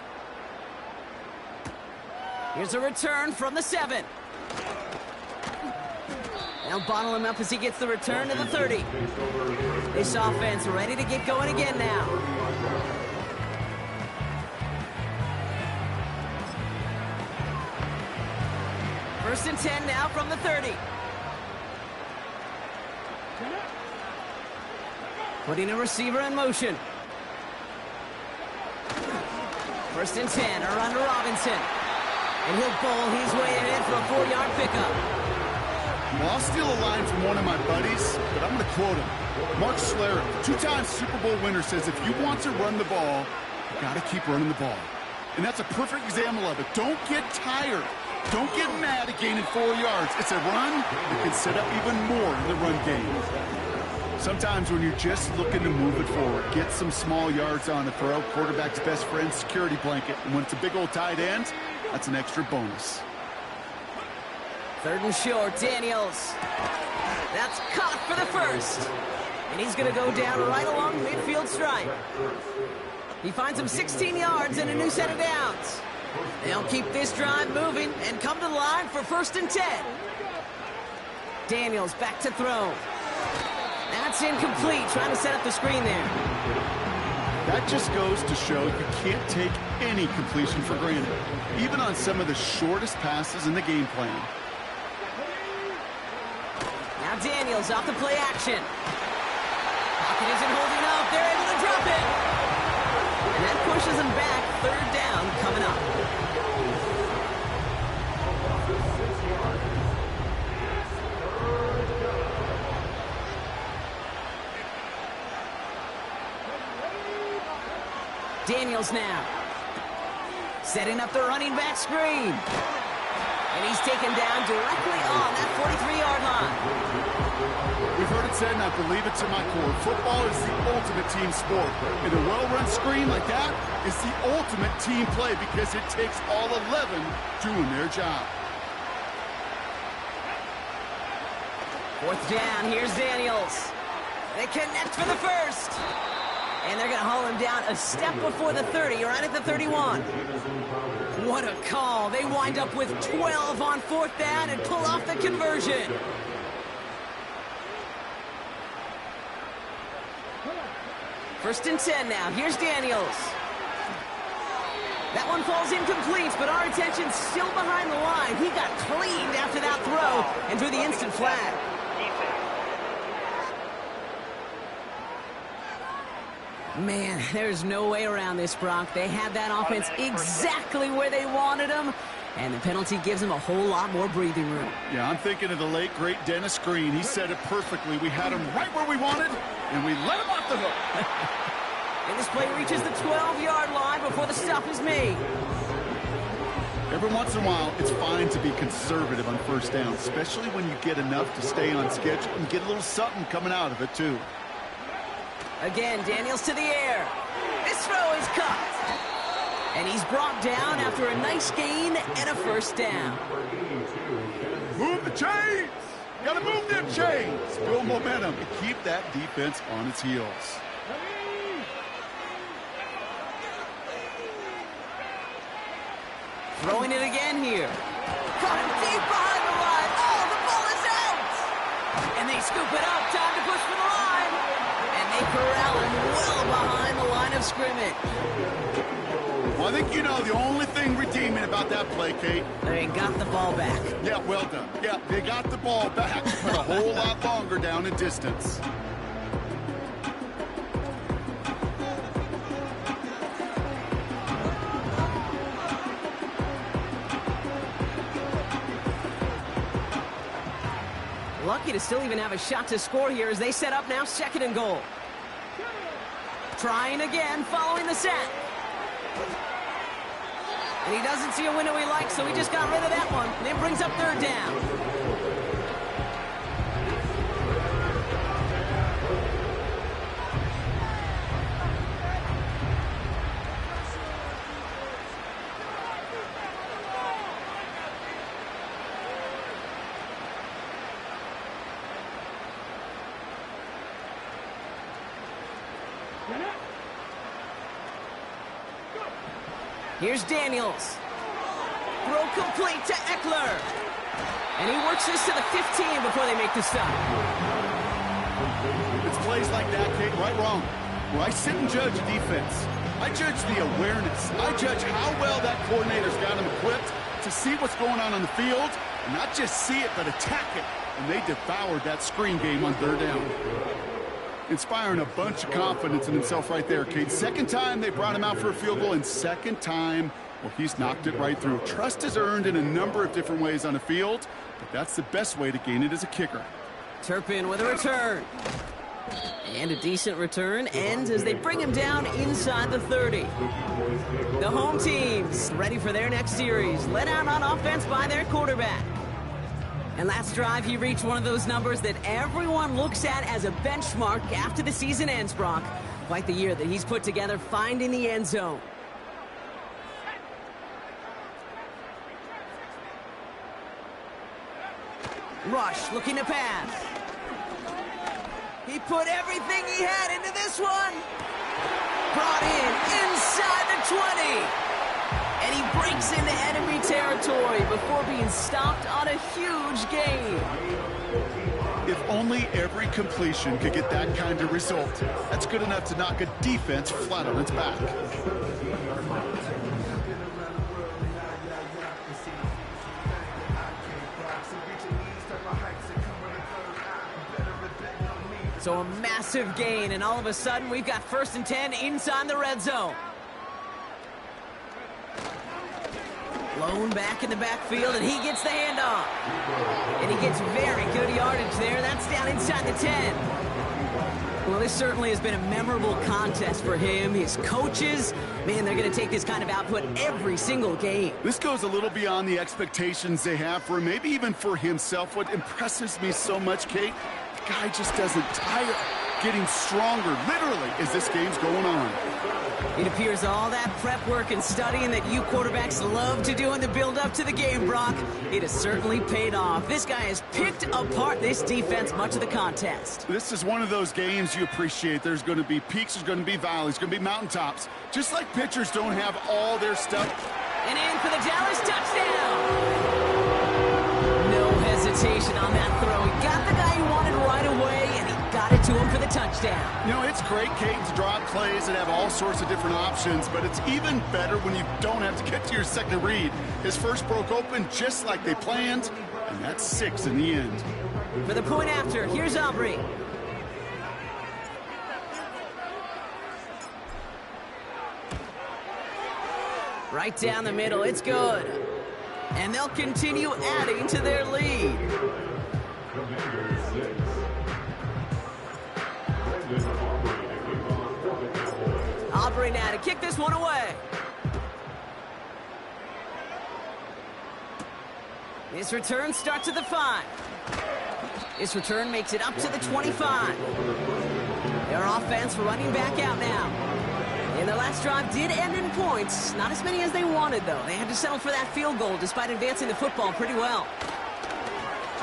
Here's a return from the 7. They'll bottle him up as he gets the return to the 30. This offense ready to get going again now. First and 10 now from the 30. Putting a receiver in motion. First and 10, a run to Robinson. And he'll bowl his way ahead for a 4-yard pickup. Well, I'll steal a line from one of my buddies, but I'm going to quote him. Mark Schlereth, 2-time Super Bowl winner, says if you want to run the ball, you got to keep running the ball. And that's a perfect example of it. Don't get tired. Don't get mad at gaining 4 yards. It's a run that can set up even more in the run game. Sometimes when you're just looking to move it forward, get some small yards on the throw, quarterback's best friend, security blanket. And when it's a big old tight end, that's an extra bonus. 3rd and short, Daniels. That's caught for the 1st. And he's going to go down right along the midfield stripe. He finds him 16 yards and a new set of downs. They'll keep this drive moving and come to the line for 1st and 10. Daniels back to throw. That's incomplete, trying to set up the screen there. That just goes to show you can't take any completion for granted, even on some of the shortest passes in the game plan. Now Daniels off the play action. Pocket isn't holding up. They're able to drop it. And that pushes them back. 3rd down coming up. Daniels now. Setting up the running back screen. And he's taken down directly on that 43-yard line. We've heard it said, and I believe it to my core, football is the ultimate team sport. And a well-run screen like that is the ultimate team play because it takes all 11 doing their job. 4th down, here's Daniels. They connect for the 1st. And they're going to haul him down a step before the 30, right at the 31. What a call. They wind up with 12 on 4th down and pull off the conversion. First and 10 now. Here's Daniels. That one falls incomplete, but our attention's still behind the line. He got cleaned after that throw and drew the instant flag. Man, there's no way around this, Brock. They had that offense exactly where they wanted them, And the penalty gives him a whole lot more breathing room. Yeah, I'm thinking of the late, great Dennis Green. He said it perfectly. We had him right where we wanted, and we let him off the hook. And this play reaches the 12-yard line before the stop is made. Every once in a while, it's fine to be conservative on first down, especially when you get enough to stay on schedule and get a little something coming out of it, too. Again, Daniels to the air. This throw is caught. And he's brought down after a nice gain and a first down. Move the chains! Gotta move them chains! Build momentum and keep that defense on its heels. Throwing it again here. Caught him deep behind the line. Oh, the ball is out! And they scoop it up. Time to push for the line. And they corral him well behind the line of scrimmage. Well, I think you know the only thing redeeming about that play, Kate. They got the ball back. Yeah, well done. Yeah, they got the ball back, but a whole lot longer down in distance. Lucky to still even have a shot to score here as they set up now 2nd and goal. Trying again following the sack. And he doesn't see a window he likes, so he just got rid of that one. And it brings up 3rd down. Here's Daniels. Throw complete to Eckler. And he works this to the 15 before they make the stop. It's plays like that, Kate, right wrong. Where I sit and judge a defense. I judge the awareness. I judge how well that coordinator's got him equipped to see what's going on the field, and not just see it, but attack it. And they devoured that screen game on 3rd down. Inspiring a bunch of confidence in himself right there, Kate. 2nd time they brought him out for a field goal, and 2nd time, well, he's knocked it right through. Trust is earned in a number of different ways on the field, but that's the best way to gain it as a kicker. Turpin with a return. And a decent return ends as they bring him down inside the 30. The home team's ready for their next series, led out on offense by their quarterback. And last drive, he reached one of those numbers that everyone looks at as a benchmark after the season ends, Brock. Quite the year that he's put together finding the end zone. Rush looking to pass. He put everything he had into this one. Brought in inside the 20. And he breaks into enemy territory before being stopped on a huge gain. If only every completion could get that kind of result. That's good enough to knock a defense flat on its back. So a massive gain, and all of a sudden we've got 1st and 10 inside the red zone. Blown back in the backfield, and he gets the handoff. And he gets very good yardage there. That's down inside the 10. Well, this certainly has been a memorable contest for him. His coaches, man, they're going to take this kind of output every single game. This goes a little beyond the expectations they have for him, maybe even for himself. What impresses me so much, Kate, the guy just doesn't tire. Getting stronger, literally, as this game's going on. It appears all that prep work and studying that you quarterbacks love to do in the build-up to the game, Brock, it has certainly paid off. This guy has picked apart this defense much of the contest. This is one of those games you appreciate. There's going to be peaks, there's going to be valleys, there's going to be mountaintops. Just like pitchers don't have all their stuff. And in for the Dallas touchdown. No hesitation on that throw. He got the guy he wanted right away, and he got it to him for the touchdown. You know, it's great, Kate, to draw up plays and have all sorts of different options, but it's even better when you don't have to get to your second read. His first broke open just like they planned, and that's 6 in the end. For the point after, here's Aubrey. Right down the middle, it's good. And they'll continue adding to their lead. Commanders 6. Brendan Aubrey to kick off for the Cowboys. Aubrey now to kick this one away. This return starts at the 5. This return makes it up to the 25. Their offense running back out now. And their last drive did end in points. Not as many as they wanted, though. They had to settle for that field goal despite advancing the football pretty well.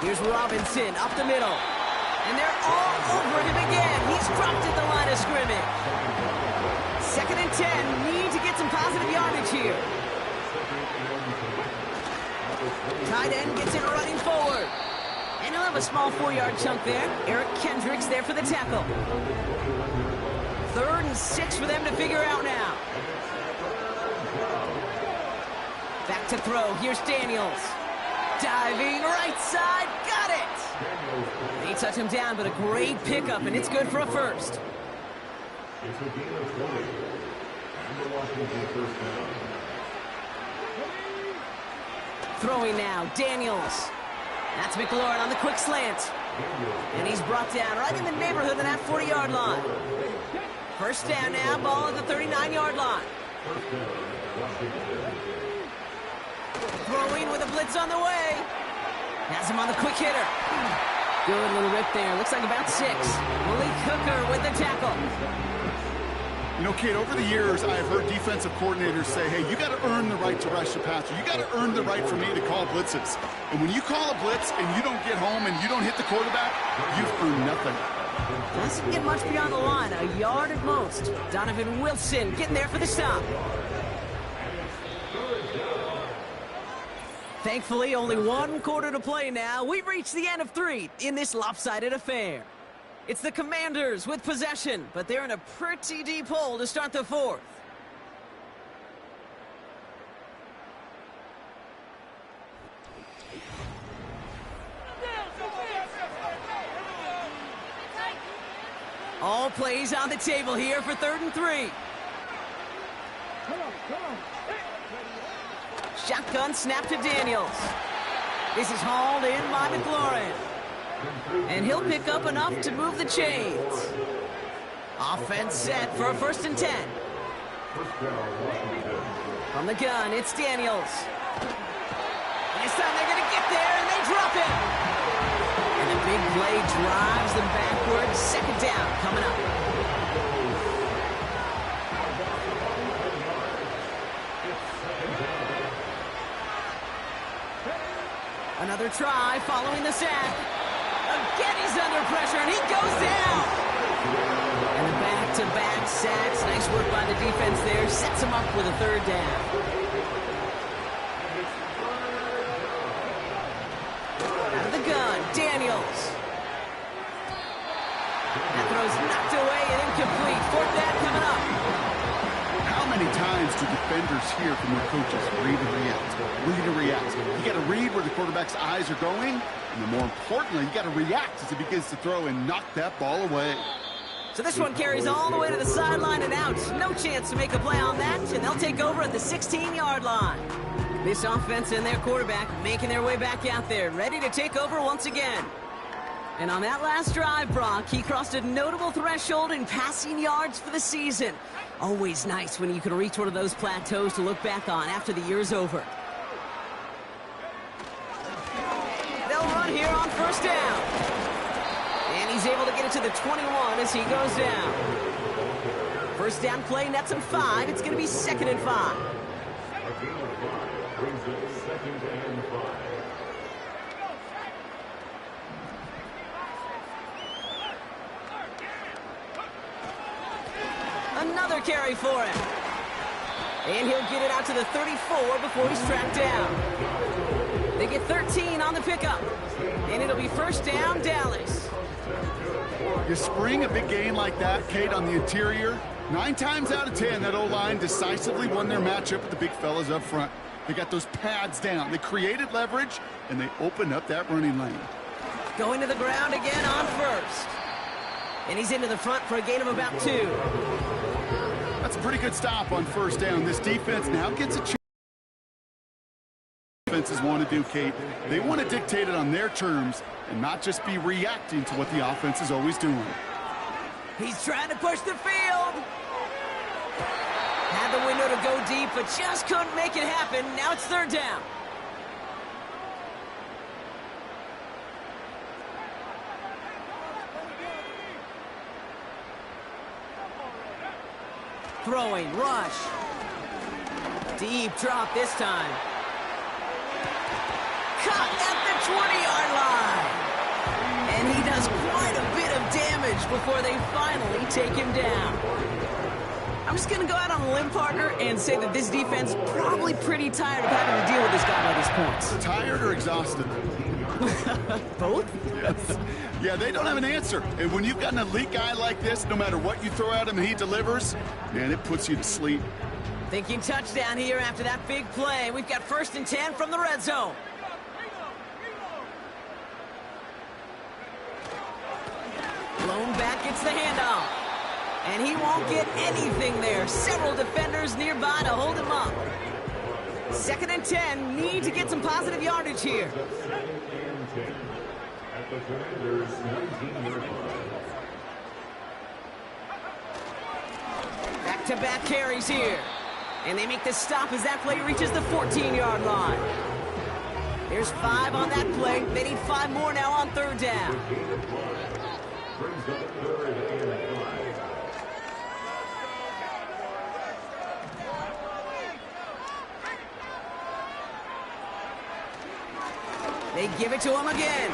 Here's Robinson up the middle. And they're all over him again. He's dropped at the line of scrimmage. 2nd and 10. Need to get some positive yardage here. Tight end gets it running forward. And he'll have a small 4-yard chunk there. Eric Kendricks there for the tackle. 3rd and 6 for them to figure out now. Back to throw. Here's Daniels. Diving right side. Got it. They touch him down, but a great pickup, and it's good for a first. It's a gain of 20. And the Washington first down. Throwing now. Daniels. That's McLaurin on the quick slant. And he's brought down right in the neighborhood of that 40-yard line. First down now, ball at the 39-yard line. Throwing with a blitz on the way. Has him on the quick hitter. Good little rip there. Looks like about 6. Malik Hooker with the tackle. You know, Kate, over the years, I've heard defensive coordinators say, hey, you got to earn the right to rush the passer. You got to earn the right for me to call blitzes. And when you call a blitz and you don't get home and you don't hit the quarterback, you've earned nothing. Doesn't get much beyond the line, a yard at most. Donovan Wilson getting there for the stop. Thankfully, only 1 quarter to play now. We've reached the end of 3 in this lopsided affair. It's the Commanders with possession, but they're in a pretty deep hole to start the 4th. All plays on the table here for 3rd and 3. Shotgun snap to Daniels. This is hauled in by McLaurin. And he'll pick up enough to move the chains. Offense set for a 1st and 10. From the gun, it's Daniels. And this time they're going to get there, and they drop it. And the big play drives them backwards. 2nd down coming up. Another try following the sack. Again, he's under pressure, and he goes down. And the back-to-back sacks. Nice work by the defense there. Sets him up with a 3rd down. Out of the gun, Daniels. That throw's knocked away and incomplete. 4th down coming up. How many times do defenders hear from their coaches, read and react, read and react? You got to read where the quarterback's eyes are going, and more importantly, you got to react as he begins to throw and knock that ball away. So this one carries all the way to the sideline and out. No chance to make a play on that, and they'll take over at the 16-yard line. This offense and their quarterback making their way back out there, ready to take over once again. And on that last drive, Brock, he crossed a notable threshold in passing yards for the season. Always nice when you can reach one of those plateaus to look back on after the year's over. They'll run here on 1st down. And he's able to get it to the 21 as he goes down. 1st down play nets him 5. It's going to be 2nd and 5. A gain of 5 brings it 2nd and 5. Another carry for him. And he'll get it out to the 34 before he's tracked down. They get 13 on the pickup. And it'll be 1st down, Dallas. You spring a big gain like that, Kate, on the interior, 9 times out of 10, that O-line decisively won their matchup with the big fellas up front. They got those pads down. They created leverage, and they opened up that running lane. Going to the ground again on 1st. And he's into the front for a gain of about 2. That's a pretty good stop on 1st down. This defense now gets a chance defenses want to do, Kate. They want to dictate it on their terms and not just be reacting to what the offense is always doing. He's trying to push the field. Had the window to go deep, but just couldn't make it happen. Now it's third down. Throwing, rush. Deep drop this time. Caught at the 20-yard line. And he does quite a bit of damage before they finally take him down. I'm just going to go out on a limb, partner, and say that this defense probably pretty tired of having to deal with this guy by these points. Tired or exhausted? Both? Yes. Yeah, they don't have an answer. And when you've got an elite guy like this, no matter what you throw at him and he delivers, man, it puts you to sleep. Thinking touchdown here after that big play. We've got 1st and 10 from the red zone. Blown back gets the handoff. And he won't get anything there. Several defenders nearby to hold him up. 2nd and 10. Need to get some positive yardage here. 2nd and 10 at the Commanders' 19-yard line. Back-to-back carries here. And they make the stop as that play reaches the 14-yard line. There's 5 on that play. They need 5 more now on third down. Brings up 3rd and 5. They give it to him again.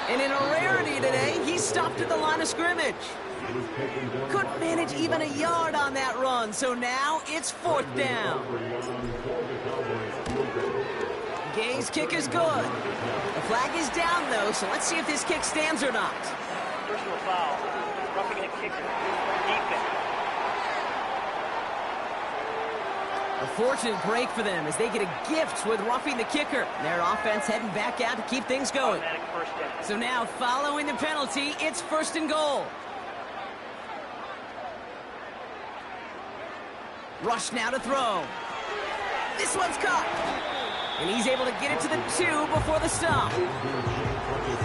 And in a rarity today, he stopped at the line of scrimmage. Couldn't manage even a yard on that run, so now it's 4th down. Gay's kick is good. The flag is down, though, so let's see if this kick stands or not. Personal foul. Roughing the kicker. Defense. A fortunate break for them as they get a gift with roughing the kicker. Their offense heading back out to keep things going. So now, following the penalty, it's 1st and goal. Rush now to throw. This one's caught. And he's able to get it to the 2 before the stop.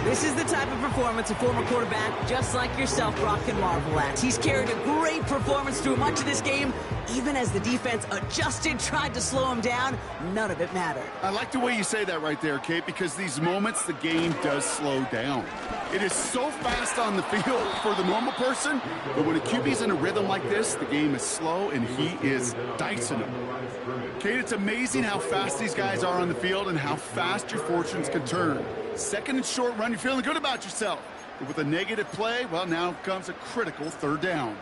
This is the type of performance a former quarterback, just like yourself, Brock, can marvel at. He's carried a great performance through much of this game. Even as the defense adjusted, tried to slow him down, none of it mattered. I like the way you say that right there, Kate, because these moments the game does slow down. It is so fast on the field for the normal person, but when a QB's in a rhythm like this, the game is slow and he is dicing them. Kate, it's amazing how fast these guys are on the field and how fast your fortunes can turn. 2nd and short run, you're feeling good about yourself. But with a negative play, well, now comes a critical 3rd down.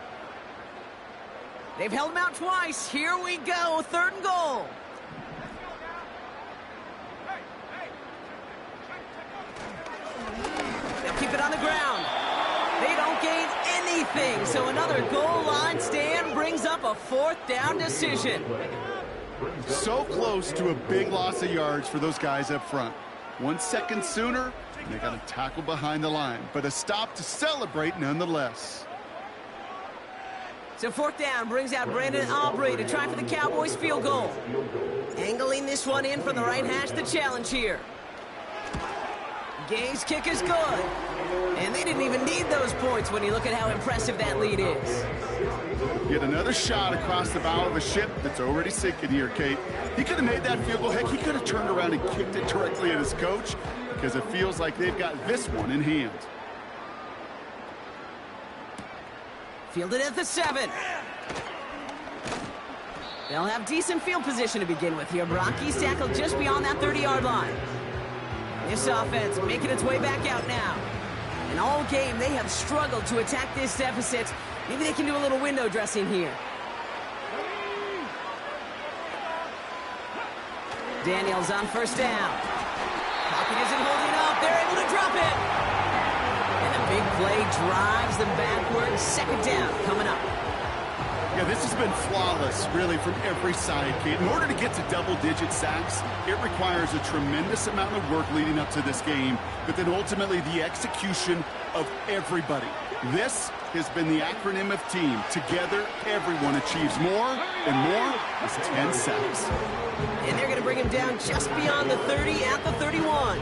They've held him out twice. Here we go, 3rd and goal. They'll keep it on the ground. They don't gain anything, so another goal line stand brings up a 4th down decision. So close to a big loss of yards for those guys up front. 1 second sooner, they got a tackle behind the line, but a stop to celebrate nonetheless. So 4th down brings out Brandon Aubrey to try for the Cowboys field goal. Angling this one in from the right hash, the challenge here. Gay's kick is good. And they didn't even need those points when you look at how impressive that lead is. Get another shot across the bow of a ship that's already sinking here, Kate. He could have made that field goal. Heck, he could have turned around and kicked it directly at his coach because it feels like they've got this one in hand. Fielded at the 7. They'll have decent field position to begin with here. Brock, he's tackled just beyond that 30-yard line. This offense making its way back out now. And all game, they have struggled to attack this deficit. Maybe they can do a little window dressing here. Daniels on 1st down. Pocket isn't holding up. They're able to drop it. And a big play drives them backwards. 2nd down coming up. Yeah, this has been flawless, really, from every side, Kate. In order to get to double-digit sacks, it requires a tremendous amount of work leading up to this game, but then ultimately the execution of everybody. This has been the acronym of team. Together, everyone achieves more, and more is 10 sacks. And they're going to bring him down just beyond the 30 at the 31.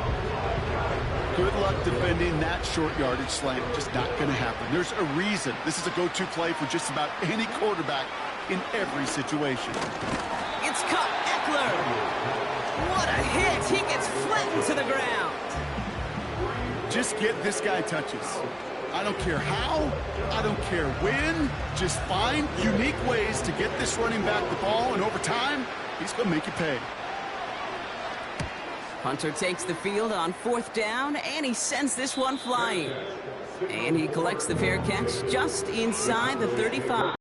Good luck defending that short yardage slant. Just not going to happen. There's a reason this is a go-to play for just about any quarterback in every situation. It's caught. Eckler. What a hit. He gets flattened to the ground. Just get this guy touches. I don't care how, I don't care when. Just find unique ways to get this running back the ball, and over time, he's going to make you pay. Hunter takes the field on 4th down, and he sends this one flying. And he collects the fair catch just inside the 35.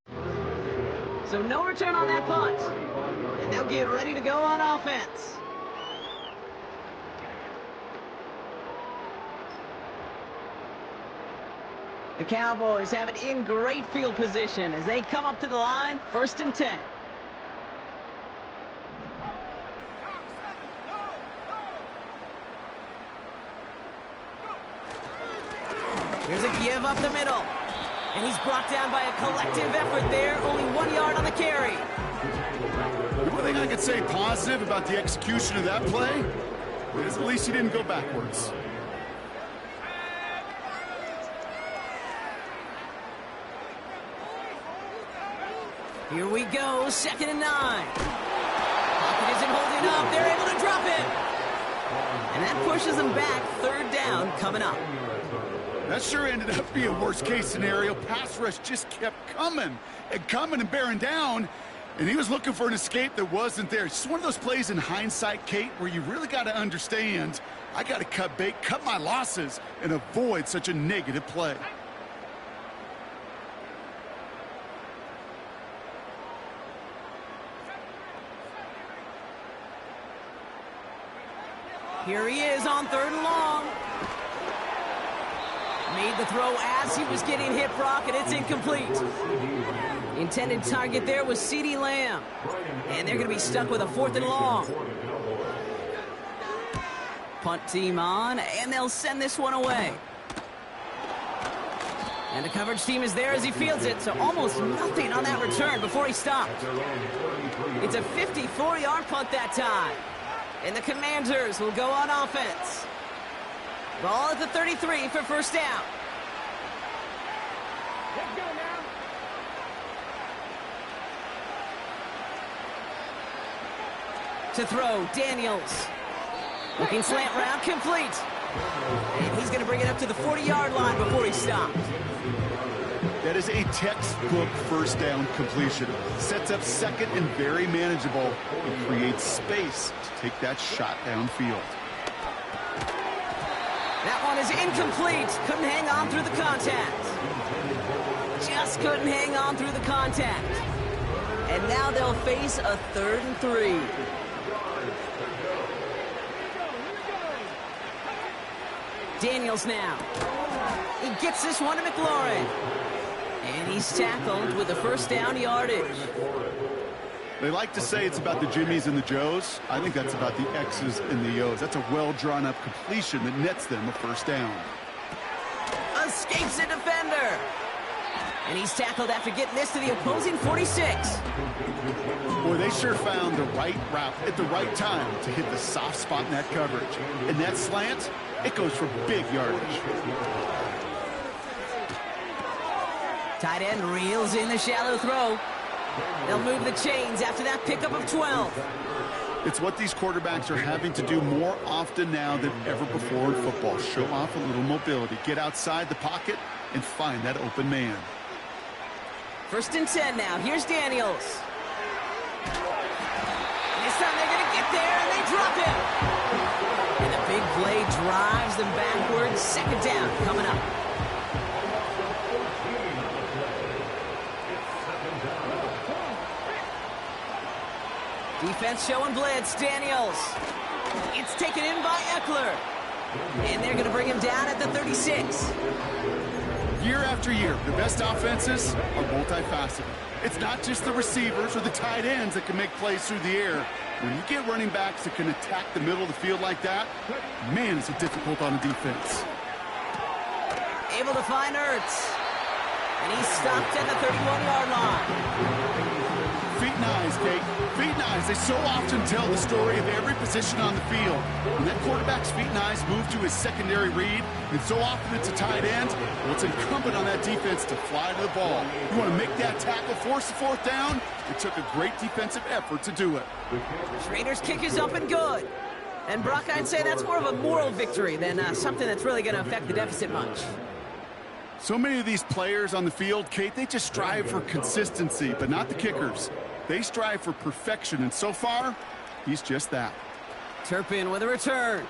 So no return on that punt. And they'll get ready to go on offense. The Cowboys have it in great field position as they come up to the line, 1st and 10. Here's a give up the middle. And he's brought down by a collective effort there. Only 1 yard on the carry. The only thing I could say positive about the execution of that play is at least he didn't go backwards. Here we go, 2nd and 9. Pocket isn't holding up. They're able to drop it. And that pushes them back. 3rd down coming up. That sure ended up being a worst-case scenario. Pass rush just kept coming and bearing down, and he was looking for an escape that wasn't there. It's just one of those plays in hindsight, Kate, where you really got to understand, I got to cut bait, cut my losses, and avoid such a negative play. Here he is on 3rd and long. Made the throw as he was getting hit, Brock, and it's incomplete. Intended target there was CeeDee Lamb. And they're going to be stuck with a 4th and long. Punt team on, and they'll send this one away. And the coverage team is there as he fields it, so almost nothing on that return before he stopped. It's a 54-yard punt that time. And the Commanders will go on offense. Ball at the 33 for 1st down. Let's go now. To throw, Daniels. Looking slant route, complete. And he's going to bring it up to the 40-yard line before he stopped. That is a textbook 1st down completion. Sets up 2nd and very manageable and creates space to take that shot downfield. That one is incomplete. Couldn't hang on through the contact. Just couldn't hang on through the contact. And now they'll face a 3rd and 3. Daniels now. He gets this one to McLaurin. And he's tackled with the 1st down yardage. They like to say it's about the Jimmies and the Joes. I think that's about the X's and the O's. That's a well-drawn-up completion that nets them a 1st down. Escapes a defender. And he's tackled after getting this to the opposing 46. Boy, they sure found the right route at the right time to hit the soft spot in that coverage. And that slant, it goes for big yardage. Tight end reels in the shallow throw. They'll move the chains after that pickup of 12. It's what these quarterbacks are having to do more often now than ever before in football. Show off a little mobility. Get outside the pocket and find that open man. 1st and 10 now. Here's Daniels. And this time they're going to get there, and they drop him. And the big play drives them backwards. 2nd down coming up. Defense showing blitz. Daniels. It's taken in by Eckler. And they're going to bring him down at the 36. Year after year, the best offenses are multifaceted. It's not just the receivers or the tight ends that can make plays through the air. When you get running backs that can attack the middle of the field like that, man, is it difficult on a defense. Able to find Ertz. And he's stopped at the 31-yard line. Feet and eyes, Kate. Feet and eyes. They so often tell the story of every position on the field. When that quarterback's feet and eyes move to his secondary read, and so often it's a tight end, well, it's incumbent on that defense to fly to the ball. You want to make that tackle, force the fourth down? It took a great defensive effort to do it. Schrader's kick is up and good. And Brock, I'd say that's more of a moral victory than something that's really going to affect the deficit much. So many of these players on the field, Kate, they just strive for consistency, but not the kickers. They strive for perfection, and so far, he's just that. Turpin with a return.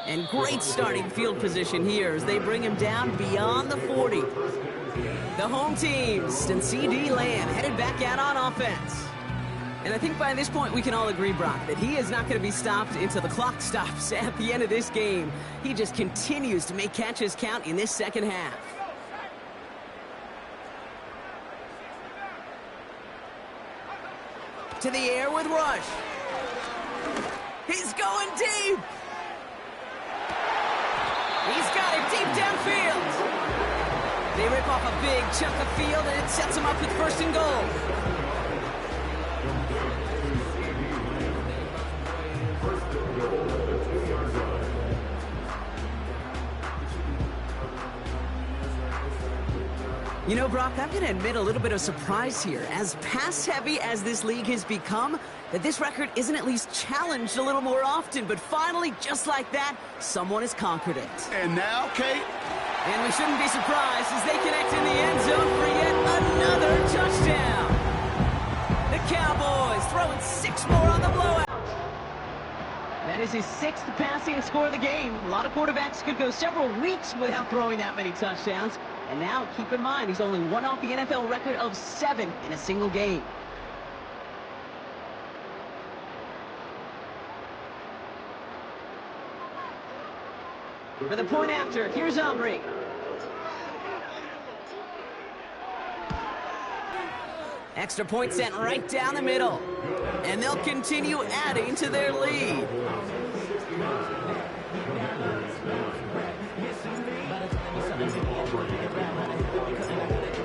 And great starting field position here as they bring him down beyond the 40. The home team, and C.D. Lamb headed back out on offense. And I think by this point we can all agree, Brock, that he is not going to be stopped until the clock stops at the end of this game. He just continues to make catches count in this second half. To the air with Rush. He's going deep. He's got it deep downfield. They rip off a big chunk of field, and it sets him up with first and goal. You know, Brock, I'm going to admit a little bit of surprise here. As pass-heavy as this league has become, that this record isn't at least challenged a little more often. But finally, just like that, someone has conquered it. And now, Kate? And we shouldn't be surprised as they connect in the end zone for yet another touchdown. The Cowboys throwing 6 more on the blowout. That is his 6th passing score of the game. A lot of quarterbacks could go several weeks without throwing that many touchdowns. And now, keep in mind, he's only one off the NFL record of 7 in a single game. For the point after, here's Aubrey. Extra point sent right down the middle. And they'll continue adding to their lead.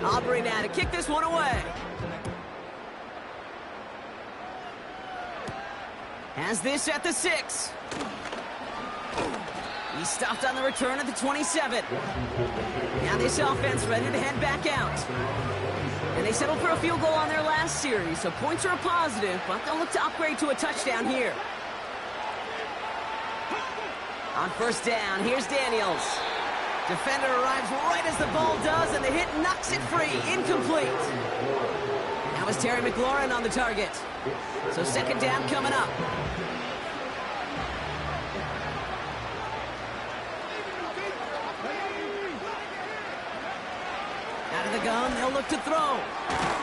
Aubrey now to kick this one away. Has this at the 6. He stopped on the return at the 27. Now this offense ready to head back out. And they settled for a field goal on their last series, so points are a positive, but they'll look to upgrade to a touchdown here. On first down, here's Daniels. Defender arrives right as the ball does, and the hit knocks it free. Incomplete. That was Terry McLaurin on the target. So second down coming up. Out of the gun, they'll look to throw.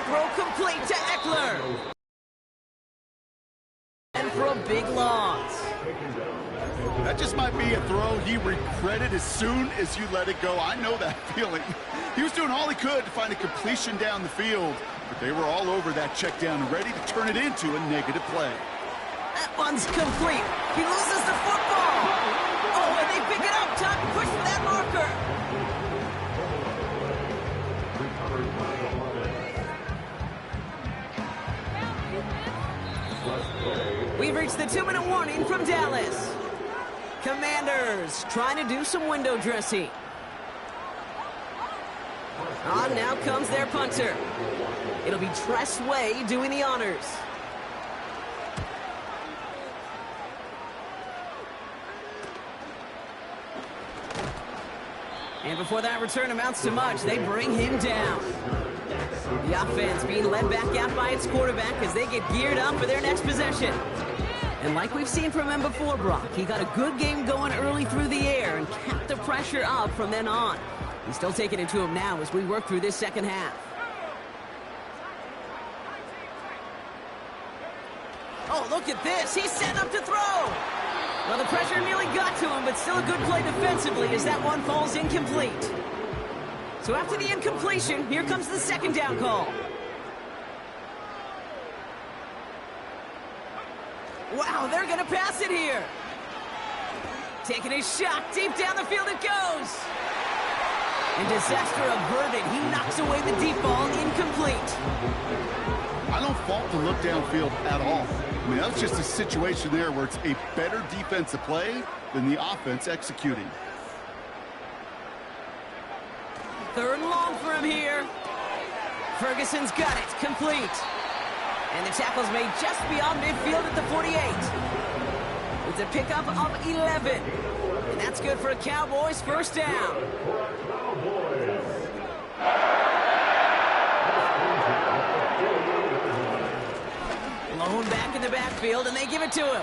Throw complete to Eckler. And for a big loss. That just might be a throw he regretted as soon as you let it go. I know that feeling. He was doing all he could to find a completion down the field, but they were all over that check down and ready to turn it into a negative play. That one's complete. He loses the football. Oh, and they pick it up. Time to push for that marker. We've reached the 2-minute warning from Dallas. Commanders trying to do some window dressing. On now comes their punter. It'll be Tress Way doing the honors. And before that return amounts to much, they bring him down. The offense being led back out by its quarterback as they get geared up for their next possession. And like we've seen from him before, Brock, he got a good game going early through the air and kept the pressure up from then on. He's still taking it to him now as we work through this second half. Oh, look at this. He's set up to throw. Well, the pressure nearly got to him, but still a good play defensively as that one falls incomplete. So after the incompletion, here comes the second down call. Wow, they're going to pass it here. Taking his shot, deep down the field it goes. And disaster averted. He knocks away the deep ball, incomplete. I don't fault the look downfield at all. I mean, that's just a situation there where it's a better defensive play than the offense executing. Third and long for him here. Ferguson's got it, complete. And the tackle's made just beyond midfield at the 48. With a pickup of 11. And that's good for a Cowboys first down. Lone back in the backfield, and they give it to him.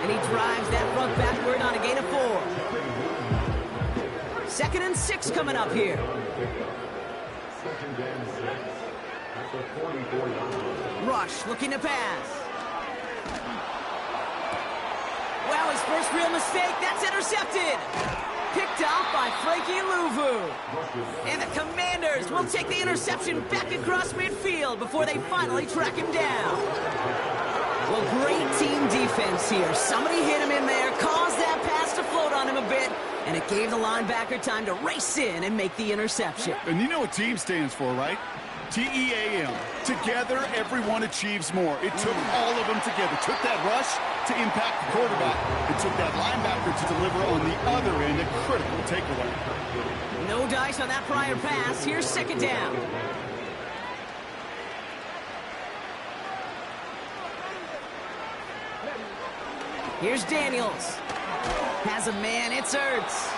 And he drives that front backward on a gain of 4. 2nd and 6 coming up here. Rush looking to pass. Wow, his first real mistake. That's intercepted. Picked off by Frankie Louvu. And the Commanders will take the interception back across midfield before they finally track him down. Well, great team defense here. Somebody hit him in there, caused that pass to float on him a bit, and it gave the linebacker time to race in and make the interception. And you know what team stands for, right? T-E-A-M. Together, everyone achieves more. It took all of them together. It took that rush to impact the quarterback. It took that linebacker to deliver on the other end, a critical takeaway. No dice on that prior pass. Here's 2nd down. Here's Daniels. Has a man, it's Ertz.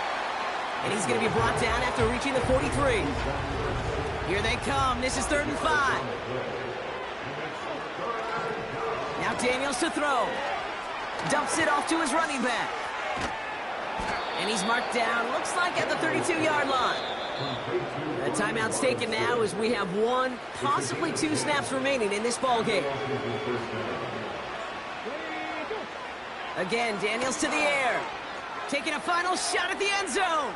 And he's going to be brought down after reaching the 43. Here they come. This is 3rd and 5. Now Daniels to throw. Dumps it off to his running back. And he's marked down, looks like at the 32-yard line. The timeout's taken now as we have 1, possibly 2 snaps remaining in this ball game. Again, Daniels to the air. Taking a final shot at the end zone.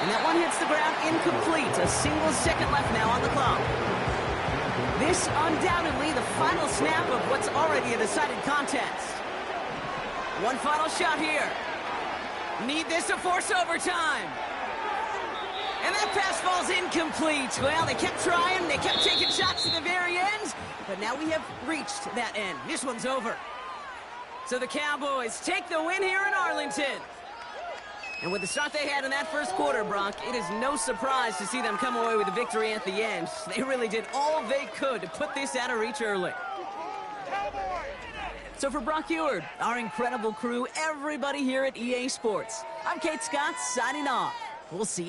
And that one hits the ground incomplete. A single second left now on the clock. This undoubtedly the final snap of what's already a decided contest. One final shot here. Need this to force overtime. And that pass falls incomplete. Well, they kept trying. They kept taking shots at the very end. But now we have reached that end. This one's over. So the Cowboys take the win here in Arlington. And with the start they had in that first quarter, Brock, it is no surprise to see them come away with a victory at the end. They really did all they could to put this out of reach early. So for Brock Eward, our incredible crew, everybody here at EA Sports, I'm Kate Scott signing off. We'll see you